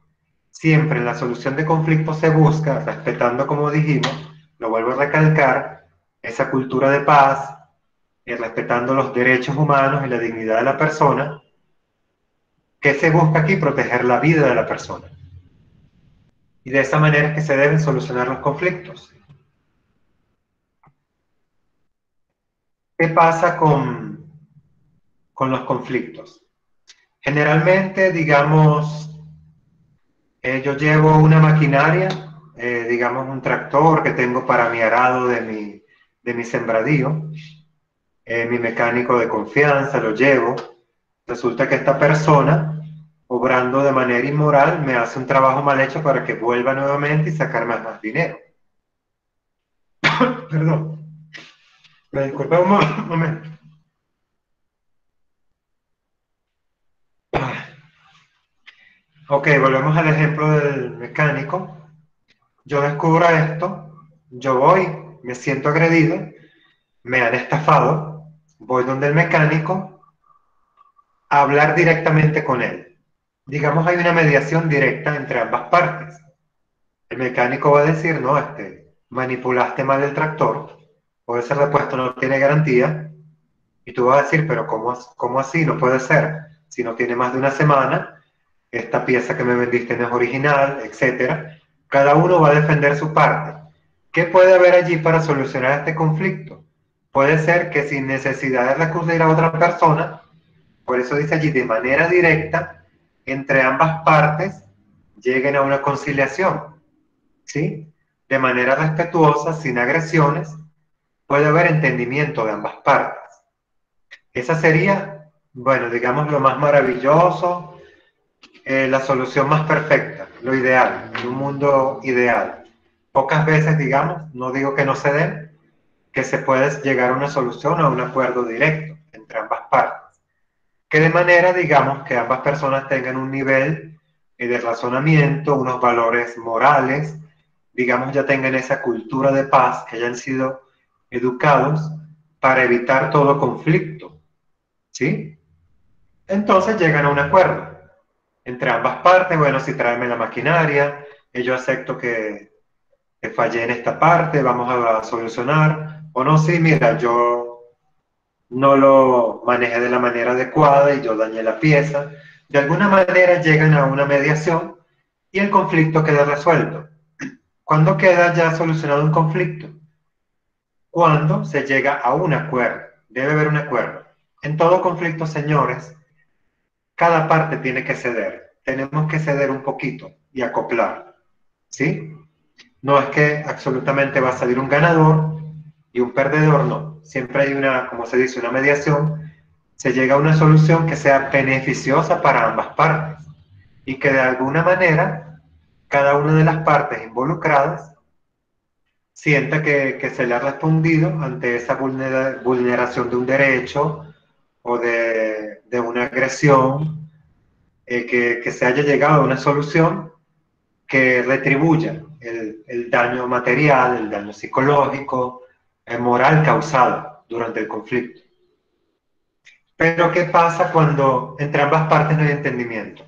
A: Siempre en la solución de conflictos se busca, respetando, como dijimos, lo vuelvo a recalcar, esa cultura de paz, respetando los derechos humanos y la dignidad de la persona. ¿Qué se busca aquí? Proteger la vida de la persona. Y de esa manera es que se deben solucionar los conflictos. ¿Qué pasa con los conflictos? Generalmente, digamos, yo llevo una maquinaria, digamos un tractor que tengo para mi arado de mi sembradío, mi mecánico de confianza, lo llevo. Resulta que esta persona, obrando de manera inmoral, me hace un trabajo mal hecho para que vuelva nuevamente y sacarme más dinero. Perdón. Me disculpa un momento. Ok, volvemos al ejemplo del mecánico. Yo descubro esto, yo voy, me siento agredido, me han estafado, voy donde el mecánico a hablar directamente con él. Digamos, hay una mediación directa entre ambas partes. El mecánico va a decir, no, manipulaste mal el tractor, o ese repuesto no tiene garantía, y tú vas a decir, pero ¿cómo así? No puede ser. Si no tiene más de una semana, esta pieza que me vendiste no es original, etcétera. Cada uno va a defender su parte. ¿Qué puede haber allí para solucionar este conflicto? Puede ser que sin necesidad de recurrir a otra persona, por eso dice allí, de manera directa, entre ambas partes lleguen a una conciliación, ¿sí? De manera respetuosa, sin agresiones, puede haber entendimiento de ambas partes. Esa sería, bueno, digamos, lo más maravilloso, la solución más perfecta, lo ideal, en un mundo ideal. Pocas veces, digamos, no digo que no se den, que se puede llegar a una solución o a un acuerdo directo entre ambas partes. Que de manera, digamos, que ambas personas tengan un nivel de razonamiento, unos valores morales, digamos, ya tengan esa cultura de paz, que hayan sido educados para evitar todo conflicto, ¿sí? Entonces llegan a un acuerdo entre ambas partes. Bueno, si tráeme la maquinaria, yo acepto que fallé en esta parte, vamos a solucionar, o no, sí, mira, yo no lo manejé de la manera adecuada y yo dañé la pieza. De alguna manera llegan a una mediación y el conflicto queda resuelto. ¿Cuándo queda ya solucionado un conflicto? Cuando se llega a un acuerdo. Debe haber un acuerdo. En todo conflicto, señores, cada parte tiene que ceder. Tenemos que ceder un poquito y acoplar, ¿sí? No es que absolutamente va a salir un ganador y un perdedor, no. Siempre hay una, como se dice, una mediación. Se llega a una solución que sea beneficiosa para ambas partes y que de alguna manera cada una de las partes involucradas sienta que se le ha respondido ante esa vulneración de un derecho o de una agresión, que se haya llegado a una solución que retribuya el daño material, el daño psicológico, moral causado durante el conflicto. Pero ¿qué pasa cuando entre ambas partes no hay entendimiento?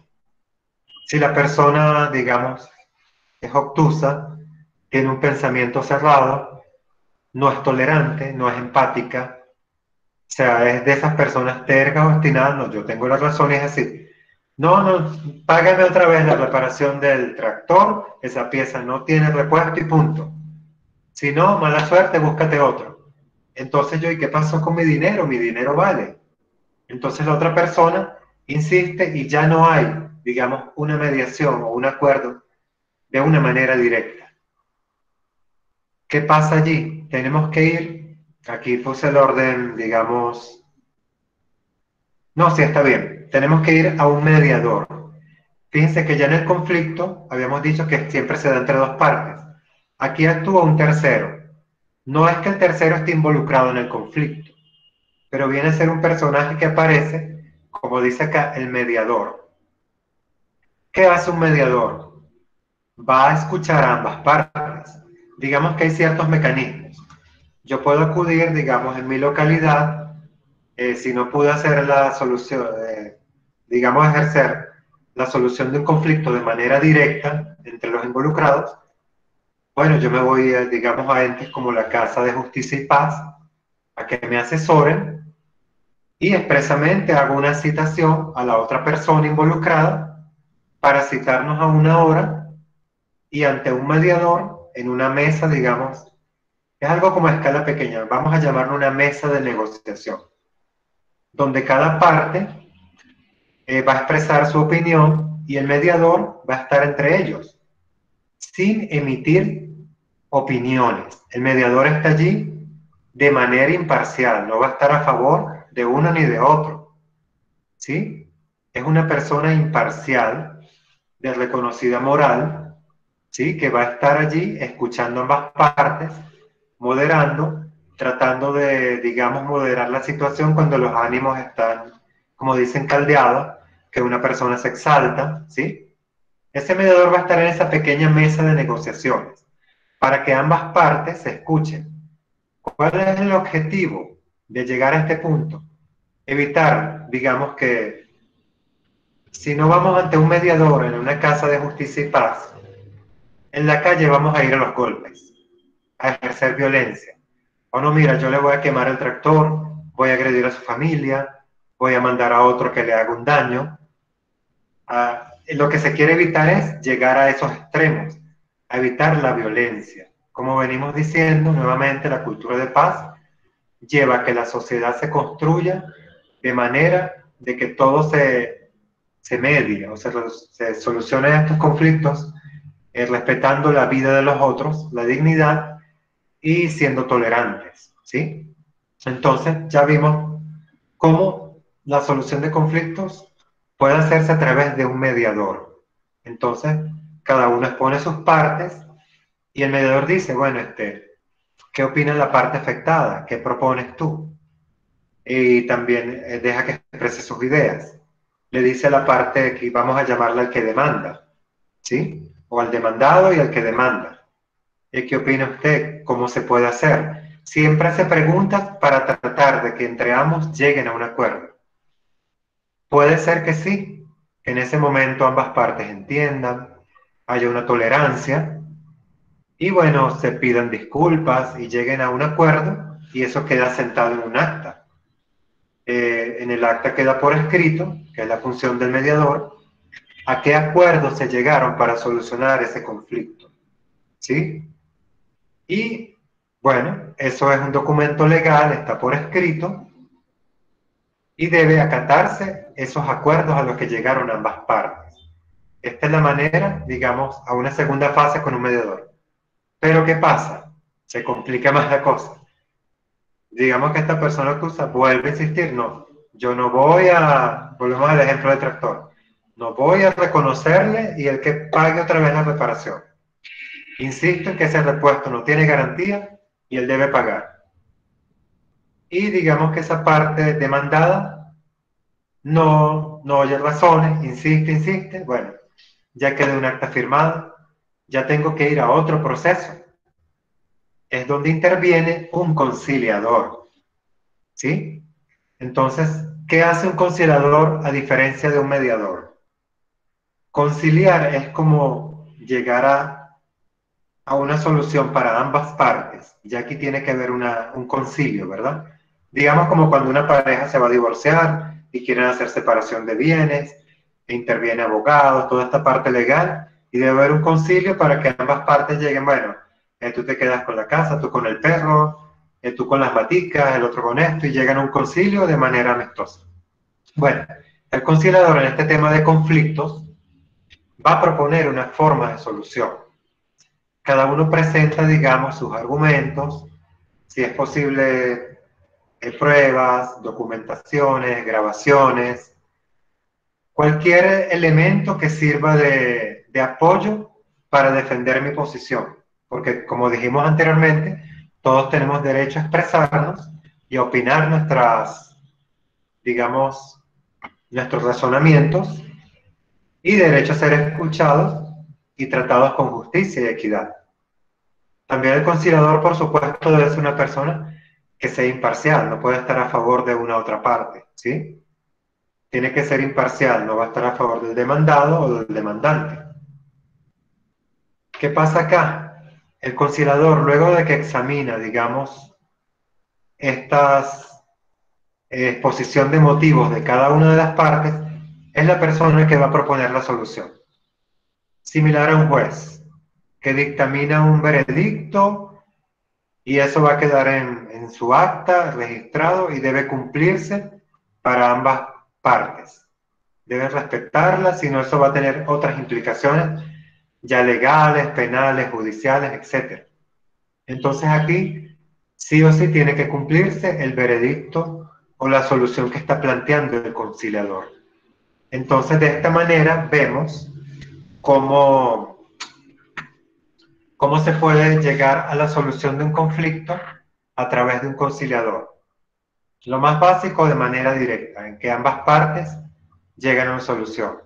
A: Si la persona, digamos, es obtusa, tiene un pensamiento cerrado, no es tolerante, no es empática, o sea, es de esas personas tercas, obstinadas, no, yo tengo la razón y es así. No, no, págame otra vez la reparación del tractor, esa pieza no tiene repuesto y punto. Si no, mala suerte, búscate otro. Entonces yo, ¿y qué pasó con mi dinero? Mi dinero vale. Entonces la otra persona insiste y ya no hay, digamos, una mediación o un acuerdo de una manera directa. ¿Qué pasa allí? Tenemos que ir, aquí puse el orden, digamos, no, sí está bien, tenemos que ir a un mediador. Fíjense que ya en el conflicto habíamos dicho que siempre se da entre dos partes. Aquí actúa un tercero. No es que el tercero esté involucrado en el conflicto, pero viene a ser un personaje que aparece, como dice acá, el mediador. ¿Qué hace un mediador? Va a escuchar a ambas partes. Digamos que hay ciertos mecanismos. Yo puedo acudir, digamos, en mi localidad, si no pude hacer la solución, digamos, ejercer la solución de un conflicto de manera directa entre los involucrados, bueno, yo me voy, digamos, a entes como la Casa de Justicia y Paz, a que me asesoren y expresamente hago una citación a la otra persona involucrada para citarnos a una hora y ante un mediador en una mesa, digamos, es algo como a escala pequeña, vamos a llamarlo una mesa de negociación, donde cada parte va a expresar su opinión y el mediador va a estar entre ellos, sin emitir opiniones. El mediador está allí de manera imparcial, no va a estar a favor de uno ni de otro, ¿sí? Es una persona imparcial, de reconocida moral, ¿sí? Que va a estar allí escuchando ambas partes, moderando, tratando de, digamos, moderar la situación cuando los ánimos están, como dicen, caldeados, que una persona se exalta, ¿sí? Ese mediador va a estar en esa pequeña mesa de negociaciones para que ambas partes se escuchen. ¿Cuál es el objetivo de llegar a este punto? Evitar, digamos que, si no vamos ante un mediador en una casa de justicia y paz, en la calle vamos a ir a los golpes, a ejercer violencia. O no, mira, yo le voy a quemar el tractor, voy a agredir a su familia, voy a mandar a otro que le haga un daño. Lo que se quiere evitar es llegar a esos extremos, a evitar la violencia. Como venimos diciendo, nuevamente la cultura de paz lleva a que la sociedad se construya de manera de que todo se medie, o sea, se solucionen estos conflictos respetando la vida de los otros, la dignidad y siendo tolerantes, ¿sí? Entonces ya vimos cómo la solución de conflictos puede hacerse a través de un mediador. Entonces, cada uno expone sus partes y el mediador dice, bueno, ¿qué opina la parte afectada? ¿Qué propones tú? Y también deja que exprese sus ideas. Le dice a la parte que vamos a llamarla al que demanda, ¿sí? O al demandado y al que demanda. ¿Qué opina usted? ¿Cómo se puede hacer? Siempre hace preguntas para tratar de que entre ambos lleguen a un acuerdo. Puede ser que sí, que en ese momento ambas partes entiendan, haya una tolerancia y bueno, se pidan disculpas y lleguen a un acuerdo y eso queda sentado en un acta. En el acta queda por escrito, que es la función del mediador, a qué acuerdos se llegaron para solucionar ese conflicto, ¿sí? Y bueno, eso es un documento legal, está por escrito y debe acatarse esos acuerdos a los que llegaron ambas partes. Esta es la manera, digamos, a una segunda fase con un mediador. Pero ¿qué pasa? Se complica más la cosa. Digamos que esta persona acusa vuelve a insistir, no, yo no voy a, volvemos al ejemplo del tractor, no voy a reconocerle y el que pague otra vez la reparación. Insisto en que ese repuesto no tiene garantía y él debe pagar. Y digamos que esa parte demandada no oye razones, insiste, bueno, ya quedé un acta firmada, ya tengo que ir a otro proceso. Es donde interviene un conciliador, ¿sí? Entonces, ¿Qué hace un conciliador a diferencia de un mediador? Conciliar es como llegar a una solución para ambas partes. Ya aquí tiene que haber un concilio, ¿verdad? Digamos como cuando una pareja se va a divorciar y quieren hacer separación de bienes, e interviene abogados, toda esta parte legal, y debe haber un concilio para que ambas partes lleguen, bueno, tú te quedas con la casa, tú con el perro, tú con las maticas, el otro con esto, y llegan a un concilio de manera amistosa. Bueno, el conciliador en este tema de conflictos va a proponer una forma de solución. Cada uno presenta, digamos, sus argumentos, si es posible, pruebas, documentaciones, grabaciones, cualquier elemento que sirva de apoyo para defender mi posición. Porque, como dijimos anteriormente, todos tenemos derecho a expresarnos y a opinar digamos, nuestros razonamientos y derecho a ser escuchados y tratados con justicia y equidad. También el conciliador, por supuesto, debe ser una persona que sea imparcial, no puede estar a favor de una u otra parte, ¿sí? Tiene que ser imparcial, no va a estar a favor del demandado o del demandante. ¿Qué pasa acá? El conciliador, luego de que examina, digamos, estas exposición de motivos de cada una de las partes, es la persona que va a proponer la solución. Similar a un juez que dictamina un veredicto y eso va a quedar en su acta registrado y debe cumplirse para ambas partes. Deben respetarla, si no eso va a tener otras implicaciones ya legales, penales, judiciales, etc. Entonces aquí sí o sí tiene que cumplirse el veredicto o la solución que está planteando el conciliador. Entonces de esta manera vemos cómo se puede llegar a la solución de un conflicto a través de un conciliador. Lo más básico, de manera directa, en que ambas partes lleguen a una solución,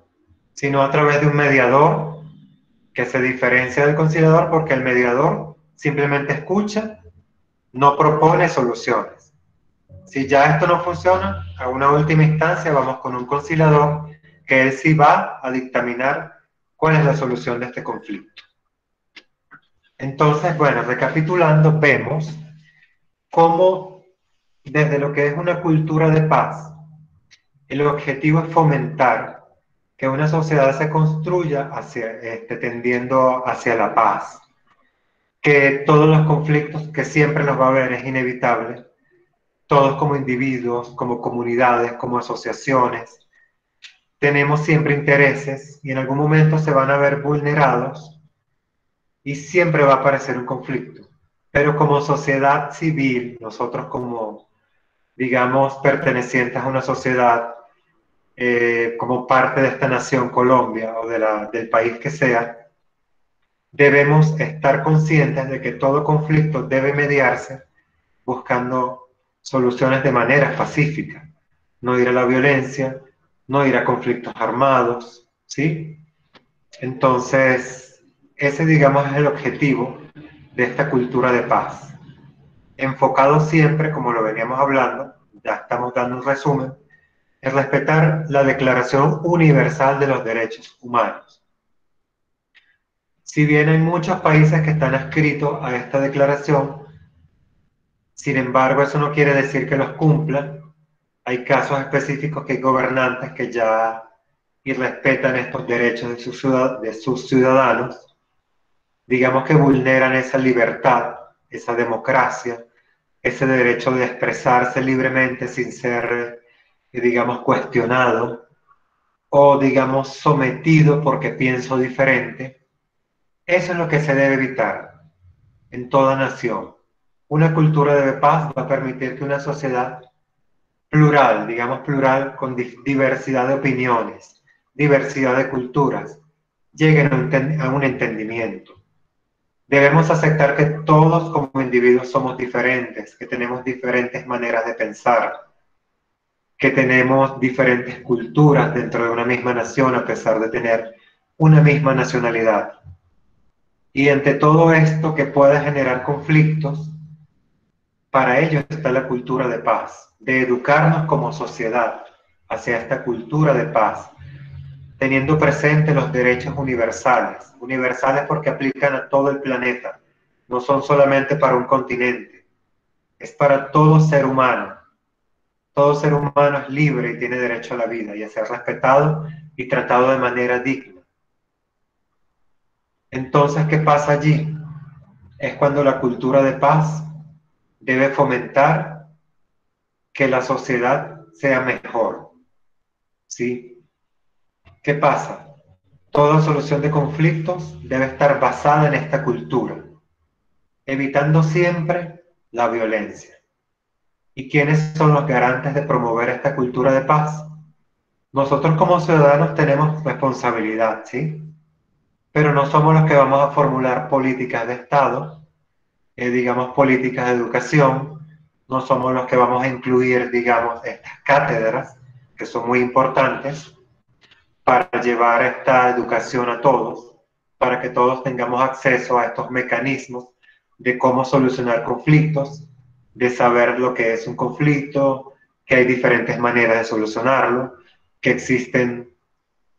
A: sino a través de un mediador que se diferencia del conciliador porque el mediador simplemente escucha, no propone soluciones. Si ya esto no funciona, a una última instancia vamos con un conciliador que él sí va a dictaminar cuál es la solución de este conflicto. Entonces, bueno, recapitulando, vemos cómo desde lo que es una cultura de paz, el objetivo es fomentar que una sociedad se construya tendiendo hacia la paz, que todos los conflictos que siempre los va a haber es inevitable, todos como individuos, como comunidades, como asociaciones, tenemos siempre intereses y en algún momento se van a ver vulnerados y siempre va a aparecer un conflicto. Pero como sociedad civil, nosotros como, digamos, pertenecientes a una sociedad, como parte de esta nación Colombia o del país que sea, debemos estar conscientes de que todo conflicto debe mediarse buscando soluciones de manera pacífica, no ir a la violencia, no ir a conflictos armados, ¿sí? Entonces, ese, digamos, es el objetivo de esta cultura de paz. Enfocado siempre, como lo veníamos hablando, ya estamos dando un resumen, en respetar la Declaración Universal de los Derechos Humanos. Si bien hay muchos países que están adscritos a esta declaración, sin embargo, eso no quiere decir que los cumplan. Hay casos específicos que hay gobernantes que ya irrespetan estos derechos de sus ciudadanos, digamos que vulneran esa libertad, esa democracia, ese derecho de expresarse libremente sin ser, digamos, cuestionado o, digamos, sometido porque pienso diferente. Eso es lo que se debe evitar en toda nación. Una cultura de paz va a permitir que una sociedad plural, digamos plural, con diversidad de opiniones, diversidad de culturas, lleguen a un entendimiento. Debemos aceptar que todos como individuos somos diferentes, que tenemos diferentes maneras de pensar, que tenemos diferentes culturas dentro de una misma nación a pesar de tener una misma nacionalidad. Y ante todo esto que pueda generar conflictos, para ello está la cultura de paz, de educarnos como sociedad, hacia esta cultura de paz, teniendo presente los derechos universales, universales porque aplican a todo el planeta, no son solamente para un continente, es para todo ser humano. Todo ser humano es libre y tiene derecho a la vida y a ser respetado y tratado de manera digna. Entonces, ¿qué pasa allí? Es cuando la cultura de paz debe fomentar que la sociedad sea mejor. ¿Sí? ¿Qué pasa? Toda solución de conflictos debe estar basada en esta cultura, evitando siempre la violencia. ¿Y quiénes son los garantes de promover esta cultura de paz? Nosotros como ciudadanos tenemos responsabilidad, ¿sí? Pero no somos los que vamos a formular políticas de Estado, digamos políticas de educación, no somos los que vamos a incluir, digamos, estas cátedras, que son muy importantes, para llevar esta educación a todos, para que todos tengamos acceso a estos mecanismos de cómo solucionar conflictos, de saber lo que es un conflicto, que hay diferentes maneras de solucionarlo, que existen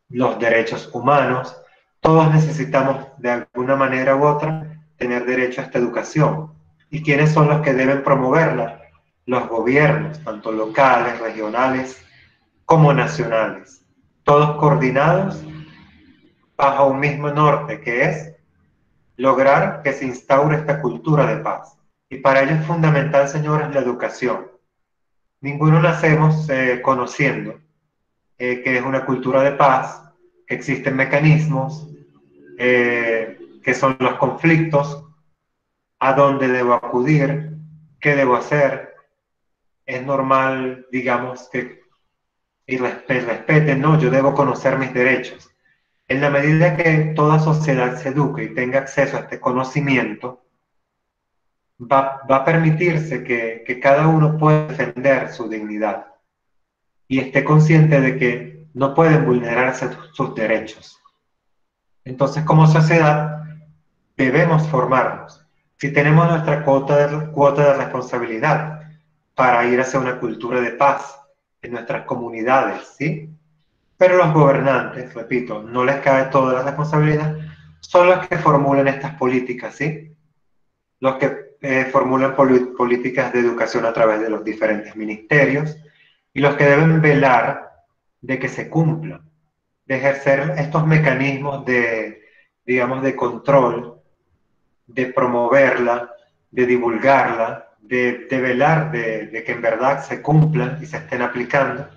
A: los derechos humanos. Todos necesitamos de alguna manera u otra tener derecho a esta educación. ¿Y quiénes son los que deben promoverla? Los gobiernos, tanto locales, regionales, como nacionales. Todos coordinados bajo un mismo norte, que es lograr que se instaure esta cultura de paz. Y para ello es fundamental, señores, la educación. Ninguno nacemos conociendo que es una cultura de paz, que existen mecanismos, que son los conflictos, a dónde debo acudir, qué debo hacer. Es normal, digamos, que y respeten, ¿no? Yo debo conocer mis derechos. En la medida que toda sociedad se eduque y tenga acceso a este conocimiento, va a permitirse que cada uno pueda defender su dignidad y esté consciente de que no pueden vulnerarse sus derechos. Entonces, como sociedad, debemos formarnos. Si tenemos nuestra cuota de responsabilidad para ir hacia una cultura de paz en nuestras comunidades, ¿sí? Pero los gobernantes, repito, no les cabe toda la responsabilidad, son los que formulan estas políticas, ¿sí? Los que formulan políticas de educación a través de los diferentes ministerios y los que deben velar de que se cumplan, de ejercer estos mecanismos de, digamos, de control, de promoverla, de divulgarla, de velar de que en verdad se cumplan y se estén aplicando.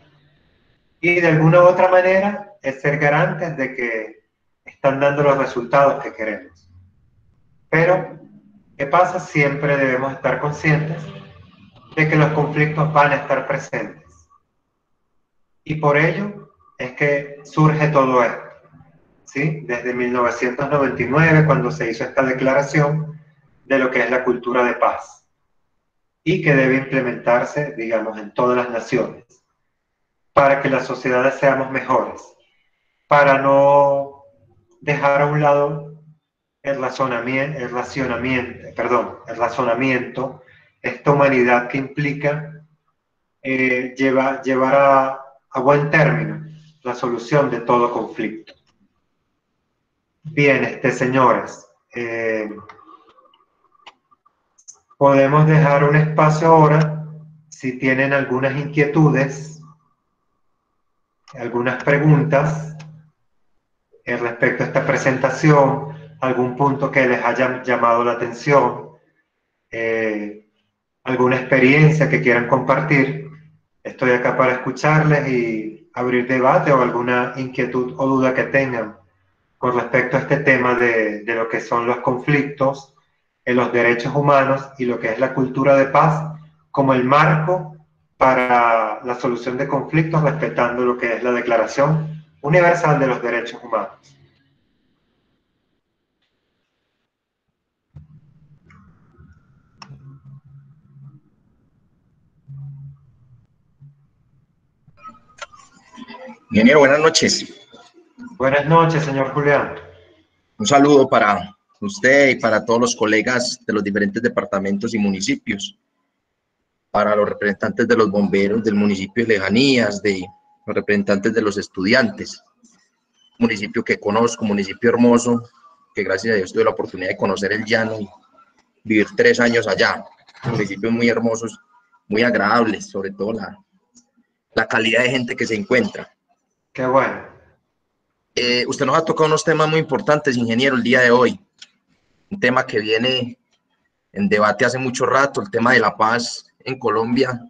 A: Y de alguna u otra manera es ser garantes de que están dando los resultados que queremos. Pero, ¿qué pasa? Siempre debemos estar conscientes de que los conflictos van a estar presentes. Y por ello es que surge todo esto, ¿sí? Desde 1999, cuando se hizo esta declaración de lo que es la cultura de paz y que debe implementarse, digamos, en todas las naciones, para que las sociedades seamos mejores, para no dejar a un lado el razonamiento, esta humanidad que implica llevar a buen término la solución de todo conflicto. Bien, señores, podemos dejar un espacio ahora si tienen algunas inquietudes, algunas preguntas respecto a esta presentación, algún punto que les haya llamado la atención, alguna experiencia que quieran compartir. Estoy acá para escucharles y abrir debate o alguna inquietud o duda que tengan con respecto a este tema de lo que son los conflictos, los derechos humanos y lo que es la cultura de paz como el marco para la solución de conflictos respetando lo que es la Declaración Universal de los Derechos Humanos.
B: Ingeniero, buenas noches.
A: Buenas noches, señor Julián.
B: Un saludo para usted y para todos los colegas de los diferentes departamentos y municipios, para los representantes de los bomberos del municipio de Lejanías, de los representantes de los estudiantes, municipio que conozco, municipio hermoso, que gracias a Dios tuve la oportunidad de conocer el llano y vivir 3 años allá. Municipios muy hermosos, muy agradables, sobre todo la calidad de gente que se encuentra.
A: Qué bueno.
B: Usted nos ha tocado unos temas muy importantes, ingeniero, el día de hoy. Un tema que viene en debate hace mucho rato, el tema de la paz en Colombia,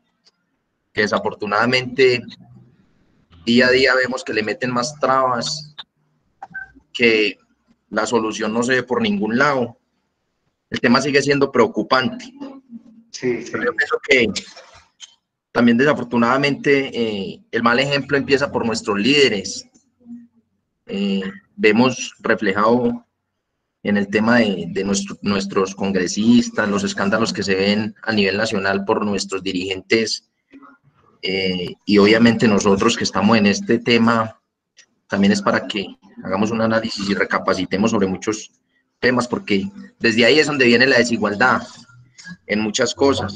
B: que desafortunadamente día a día vemos que le meten más trabas, que la solución no se ve por ningún lado. El tema sigue siendo preocupante.
A: Sí, sí.
B: Pero yo pienso que también desafortunadamente el mal ejemplo empieza por nuestros líderes. Vemos reflejado en el tema de nuestros congresistas, los escándalos que se ven a nivel nacional por nuestros dirigentes, y obviamente nosotros que estamos en este tema, también es para que hagamos un análisis y recapacitemos sobre muchos temas, porque desde ahí es donde viene la desigualdad en muchas cosas.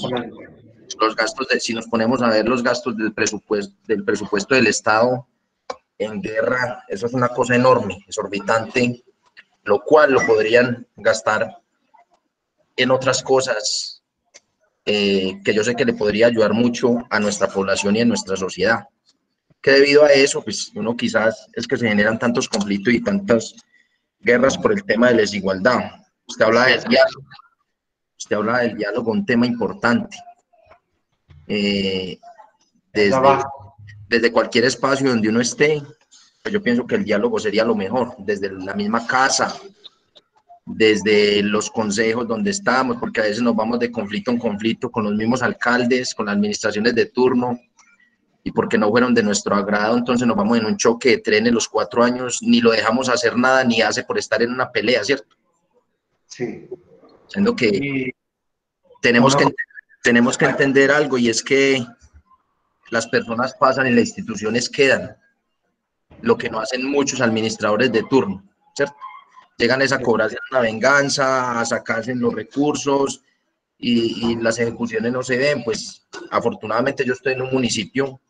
B: Los gastos, si nos ponemos a ver los gastos del presupuesto del Estado en guerra, eso es una cosa enorme, exorbitante, lo cual lo podrían gastar en otras cosas que yo sé que le podría ayudar mucho a nuestra población y a nuestra sociedad. Que debido a eso, pues uno quizás es que se generan tantos conflictos y tantas guerras por el tema de la desigualdad. Usted habla del diálogo, un tema importante. Desde cualquier espacio donde uno esté, pues yo pienso que el diálogo sería lo mejor, desde la misma casa, desde los consejos donde estamos, porque a veces nos vamos de conflicto en conflicto con los mismos alcaldes, con las administraciones de turno, y porque no fueron de nuestro agrado, entonces nos vamos en un choque de trenes los 4 años, ni lo dejamos hacer nada, ni hace por estar en una pelea, ¿cierto?
A: Sí.
B: Siendo que tenemos que entender algo, y es que las personas pasan y las instituciones quedan, lo que no hacen muchos administradores de turno, ¿cierto? Llegan a cobrarse una venganza, a sacarse los recursos y las ejecuciones no se ven. Pues afortunadamente yo estoy en un municipio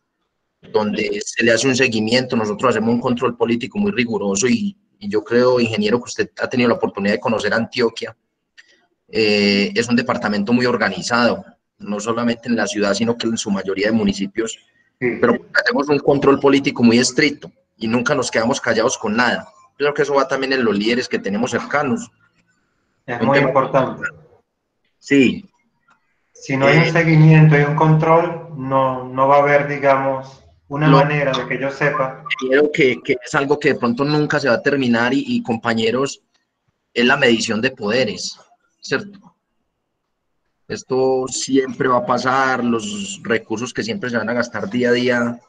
B: donde se le hace un seguimiento, nosotros hacemos un control político muy riguroso y yo creo, ingeniero, que usted ha tenido la oportunidad de conocer Antioquia. Es un departamento muy organizado, no solamente en la ciudad, sino que en su mayoría de municipios,
A: Sí.
B: Pero hacemos un control político muy estricto y nunca nos quedamos callados con nada. Yo creo que eso va también en los líderes que tenemos cercanos.
A: Es muy importante.
B: Sí.
A: Si no hay un seguimiento y un control, no va a haber, digamos, una manera de que yo sepa.
B: Creo que es algo que de pronto nunca se va a terminar y compañeros, es la medición de poderes, ¿cierto? Esto siempre va a pasar, los recursos que siempre se van a gastar día a día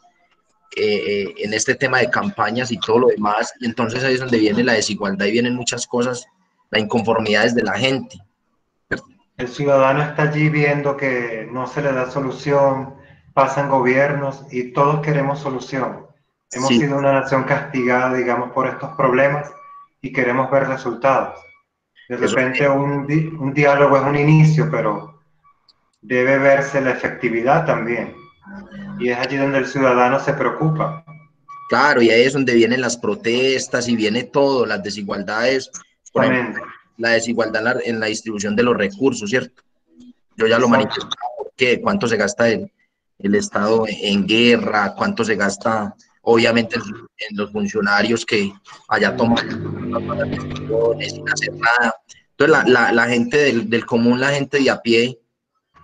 B: en este tema de campañas y todo lo demás, y entonces ahí es donde viene la desigualdad y vienen muchas cosas, la inconformidad de la gente.
A: El ciudadano está allí viendo que no se le da solución, pasan gobiernos y todos queremos solución. Hemos sido una nación castigada, digamos, por estos problemas y queremos ver resultados. De repente un diálogo es un inicio, pero debe verse la efectividad también. Y es allí donde el ciudadano se preocupa.
B: Claro, y ahí es donde vienen las protestas y viene todo, las desigualdades, por ejemplo, la desigualdad en la distribución de los recursos, ¿cierto? Yo ya lo manifestaba, ¿por qué? ¿Cuánto se gasta el Estado en guerra? ¿Cuánto se gasta, obviamente, en los funcionarios que allá toman las decisiones sin hacer nada? Entonces, la gente del común, la gente de a pie,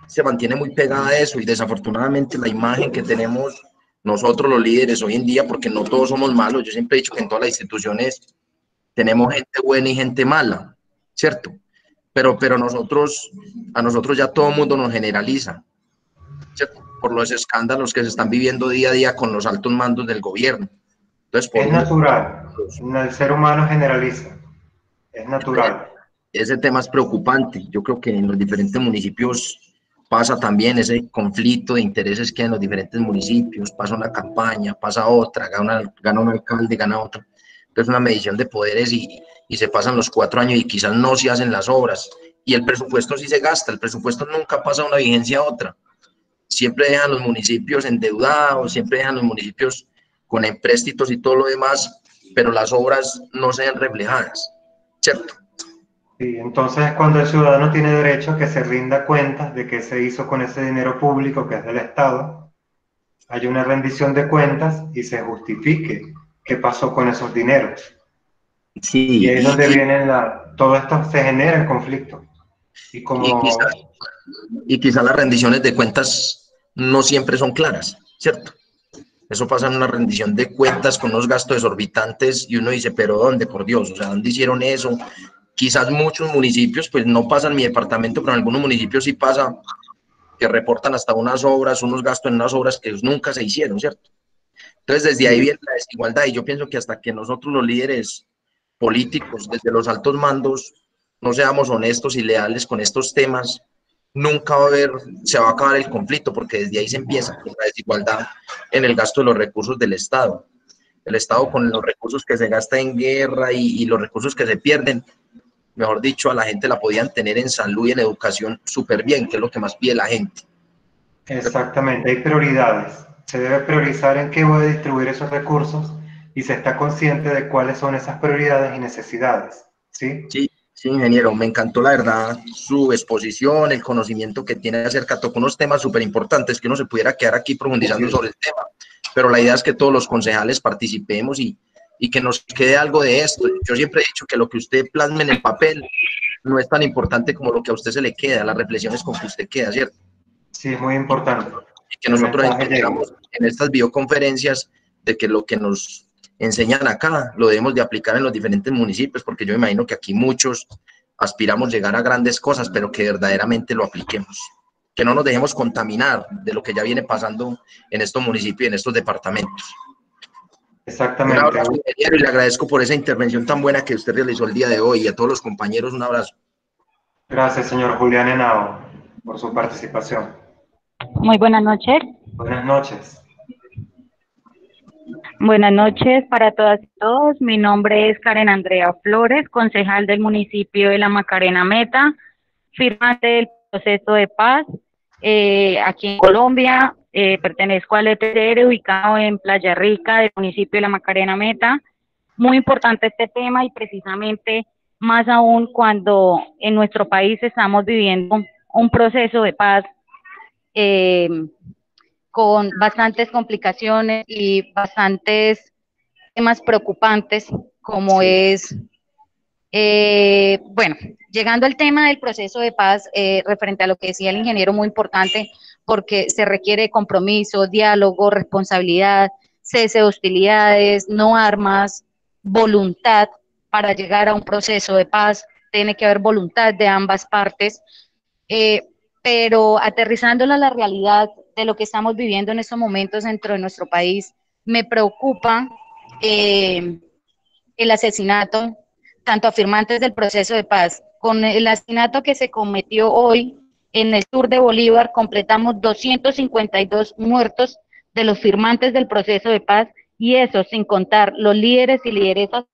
B: se mantiene muy pegada a eso, y desafortunadamente la imagen que tenemos nosotros los líderes hoy en día, porque no todos somos malos, yo siempre he dicho que en todas las instituciones tenemos gente buena y gente mala, ¿cierto? Pero a nosotros ya todo el mundo nos generaliza, ¿cierto? Por los escándalos que se están viviendo día a día con los altos mandos del gobierno. Entonces,
A: es natural, el ser humano generaliza, es natural.
B: Ese tema es preocupante. Yo creo que en los diferentes municipios pasa también ese conflicto de intereses que hay en los diferentes municipios, pasa una campaña, pasa otra, gana un alcalde, gana otra. Entonces una medición de poderes y se pasan los 4 años y quizás no se hacen las obras. Y el presupuesto sí se gasta, el presupuesto nunca pasa de una vigencia a otra. Siempre dejan los municipios endeudados, siempre dejan los municipios con empréstitos y todo lo demás, pero las obras no se ven reflejadas, ¿cierto?
A: Sí, entonces cuando el ciudadano tiene derecho a que se rinda cuentas de qué se hizo con ese dinero público que es del Estado, hay una rendición de cuentas y se justifique qué pasó con esos dineros. Y
B: Sí,
A: ahí es donde viene todo esto se genera el conflicto. Y
B: y
A: como,
B: quizá, y quizá las rendiciones de cuentas no siempre son claras, ¿cierto? Eso pasa en una rendición de cuentas con unos gastos exorbitantes y uno dice, pero ¿dónde, por Dios? O sea, ¿dónde hicieron eso? Quizás muchos municipios, pues no pasa en mi departamento, pero en algunos municipios sí pasa que reportan hasta unas obras, unos gastos en unas obras que nunca se hicieron, ¿cierto? Entonces, desde ahí
A: sí,
B: viene la desigualdad y yo pienso que hasta que nosotros los líderes políticos, desde los altos mandos, no seamos honestos y leales con estos temas, nunca va a haber, se va a acabar el conflicto, porque desde ahí se empieza con la desigualdad en el gasto de los recursos del Estado. El Estado con los recursos que se gasta en guerra y los recursos que se pierden, mejor dicho, a la gente la podían tener en salud y en educación súper bien, que es lo que más pide la gente.
A: exactamente, hay prioridades. Se debe priorizar en qué voy a distribuir esos recursos y se está consciente de cuáles son esas prioridades y necesidades. ¿Sí?
B: Sí, sí, ingeniero, me encantó la verdad su exposición, el conocimiento que tiene acerca, tocó unos temas súper importantes que uno se pudiera quedar aquí profundizando sobre el tema, pero la idea es que todos los concejales participemos y que nos quede algo de esto. Yo siempre he dicho que lo que usted plasme en el papel no es tan importante como lo que a usted se le queda, las reflexiones con que usted queda, ¿cierto?
A: Sí, es muy importante
B: Y que
A: que el
B: nosotros
A: mensaje llegue.
B: entendamos en estas videoconferencias de que lo que nos enseñan acá lo debemos de aplicar en los diferentes municipios, porque yo me imagino que aquí muchos aspiramos llegar a grandes cosas, pero que verdaderamente lo apliquemos, que no nos dejemos contaminar de lo que ya viene pasando en estos municipios y en estos departamentos. Un
A: Exactamente.
B: abrazo, ingeniero, y le agradezco por esa intervención tan buena que usted realizó el día de hoy, y a todos los compañeros un abrazo.
A: Gracias, señor Julián Henao, por su participación.
E: Muy buenas noches.
A: Buenas noches.
E: Buenas noches para todas y todos. Mi nombre es Karen Andrea Flores, concejal del municipio de La Macarena Meta, firmante del proceso de paz aquí en Colombia. Pertenezco al EPR ubicado en Playa Rica del municipio de La Macarena Meta. Muy importante este tema y precisamente más aún cuando en nuestro país estamos viviendo un proceso de paz eh, con bastantes complicaciones y bastantes temas preocupantes, como
A: Sí.
E: es, bueno, llegando al tema del proceso de paz, referente a lo que decía el ingeniero, muy importante, porque se requiere compromiso, diálogo, responsabilidad, cese de hostilidades, no armas, voluntad para llegar a un proceso de paz, tiene que haber voluntad de ambas partes. Eh, pero aterrizándolo a la realidad de lo que estamos viviendo en estos momentos dentro de nuestro país, me preocupa el asesinato, tanto a firmantes del proceso de paz, con el asesinato que se cometió hoy en el sur de Bolívar, completamos 252 muertos de los firmantes del proceso de paz, y eso sin contar los líderes y lideresas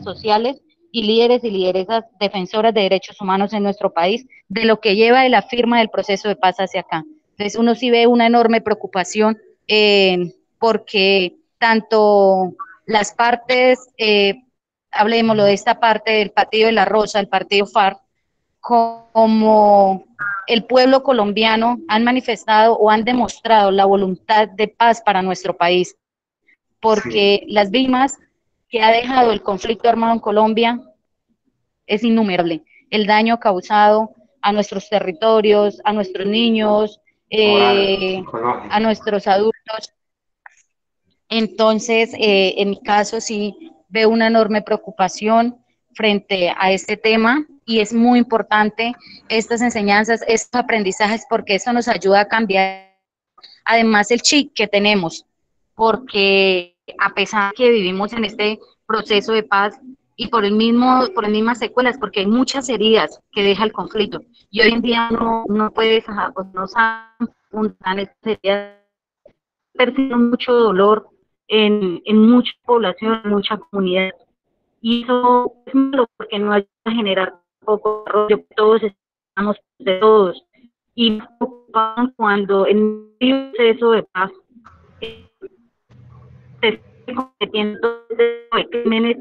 E: sociales y líderes y lideresas defensoras de derechos humanos en nuestro país, de lo que lleva de la firma del proceso de paz hacia acá. Entonces uno sí ve una enorme preocupación porque tanto las partes, hablemoslo de esta parte del Partido de la Rosa, el Partido FARC, como el pueblo colombiano han manifestado o han demostrado la voluntad de paz para nuestro país,
A: Sí.
E: porque las víctimas que ha dejado el conflicto armado en Colombia es innumerable. El daño causado a nuestros territorios, a nuestros niños,
A: Moral,
E: a
A: psicológico.
E: nuestros adultos. Entonces, en mi caso sí veo una enorme preocupación frente a este tema y es muy importante estas enseñanzas, estos aprendizajes, porque eso nos ayuda a cambiar además el chip que tenemos, porque a pesar de que vivimos en este proceso de paz y por las mismas secuelas, porque hay muchas heridas que deja el conflicto, y hoy en día no puede, no sabe estas heridas, percibe mucho dolor en mucha población, en mucha comunidad, y eso es malo porque no ayuda a generar poco desarrollo, todos estamos de todos, y me preocupan cuando en un proceso de paz cometiendo crímenes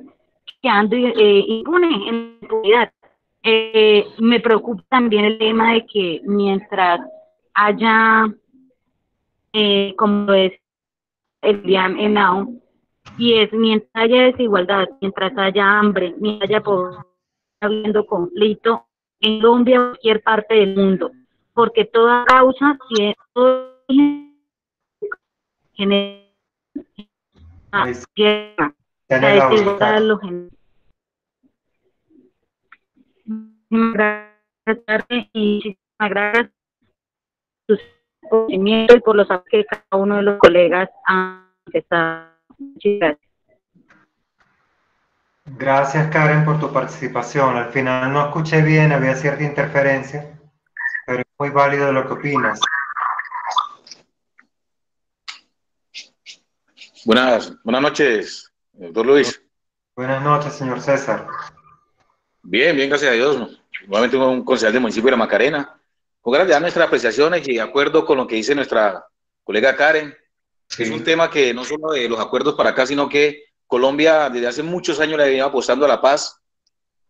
E: quedando impune en la impunidad. Me preocupa también el tema de que mientras haya, como es el día en Now, y es mientras haya desigualdad, mientras haya hambre, mientras haya pobreza, habiendo conflicto en Colombia o en cualquier parte del mundo, porque toda causa tiene genera
A: Ahí sí,
E: guerra,
A: está en
E: la
A: el audio,
E: desigualdad
A: Karen.
E: lo genera. Muchísimas gracias y muchísimas gracias por sus conocimientos y por los aportes que cada uno de los colegas han manifestado. Muchas gracias.
A: Gracias, Karen, por tu participación. Al final no escuché bien, había cierta interferencia, pero es muy válido lo que opinas.
F: Buenas noches, doctor Luis.
A: Buenas noches, señor César.
F: Bien, gracias a Dios, ¿no? Igualmente un concejal del municipio de La Macarena. Con ganas de dar nuestras apreciaciones y de acuerdo con lo que dice nuestra colega Karen,
A: Sí.
F: es un tema que no solo de los acuerdos para acá, sino que Colombia desde hace muchos años le ha venido apostando a la paz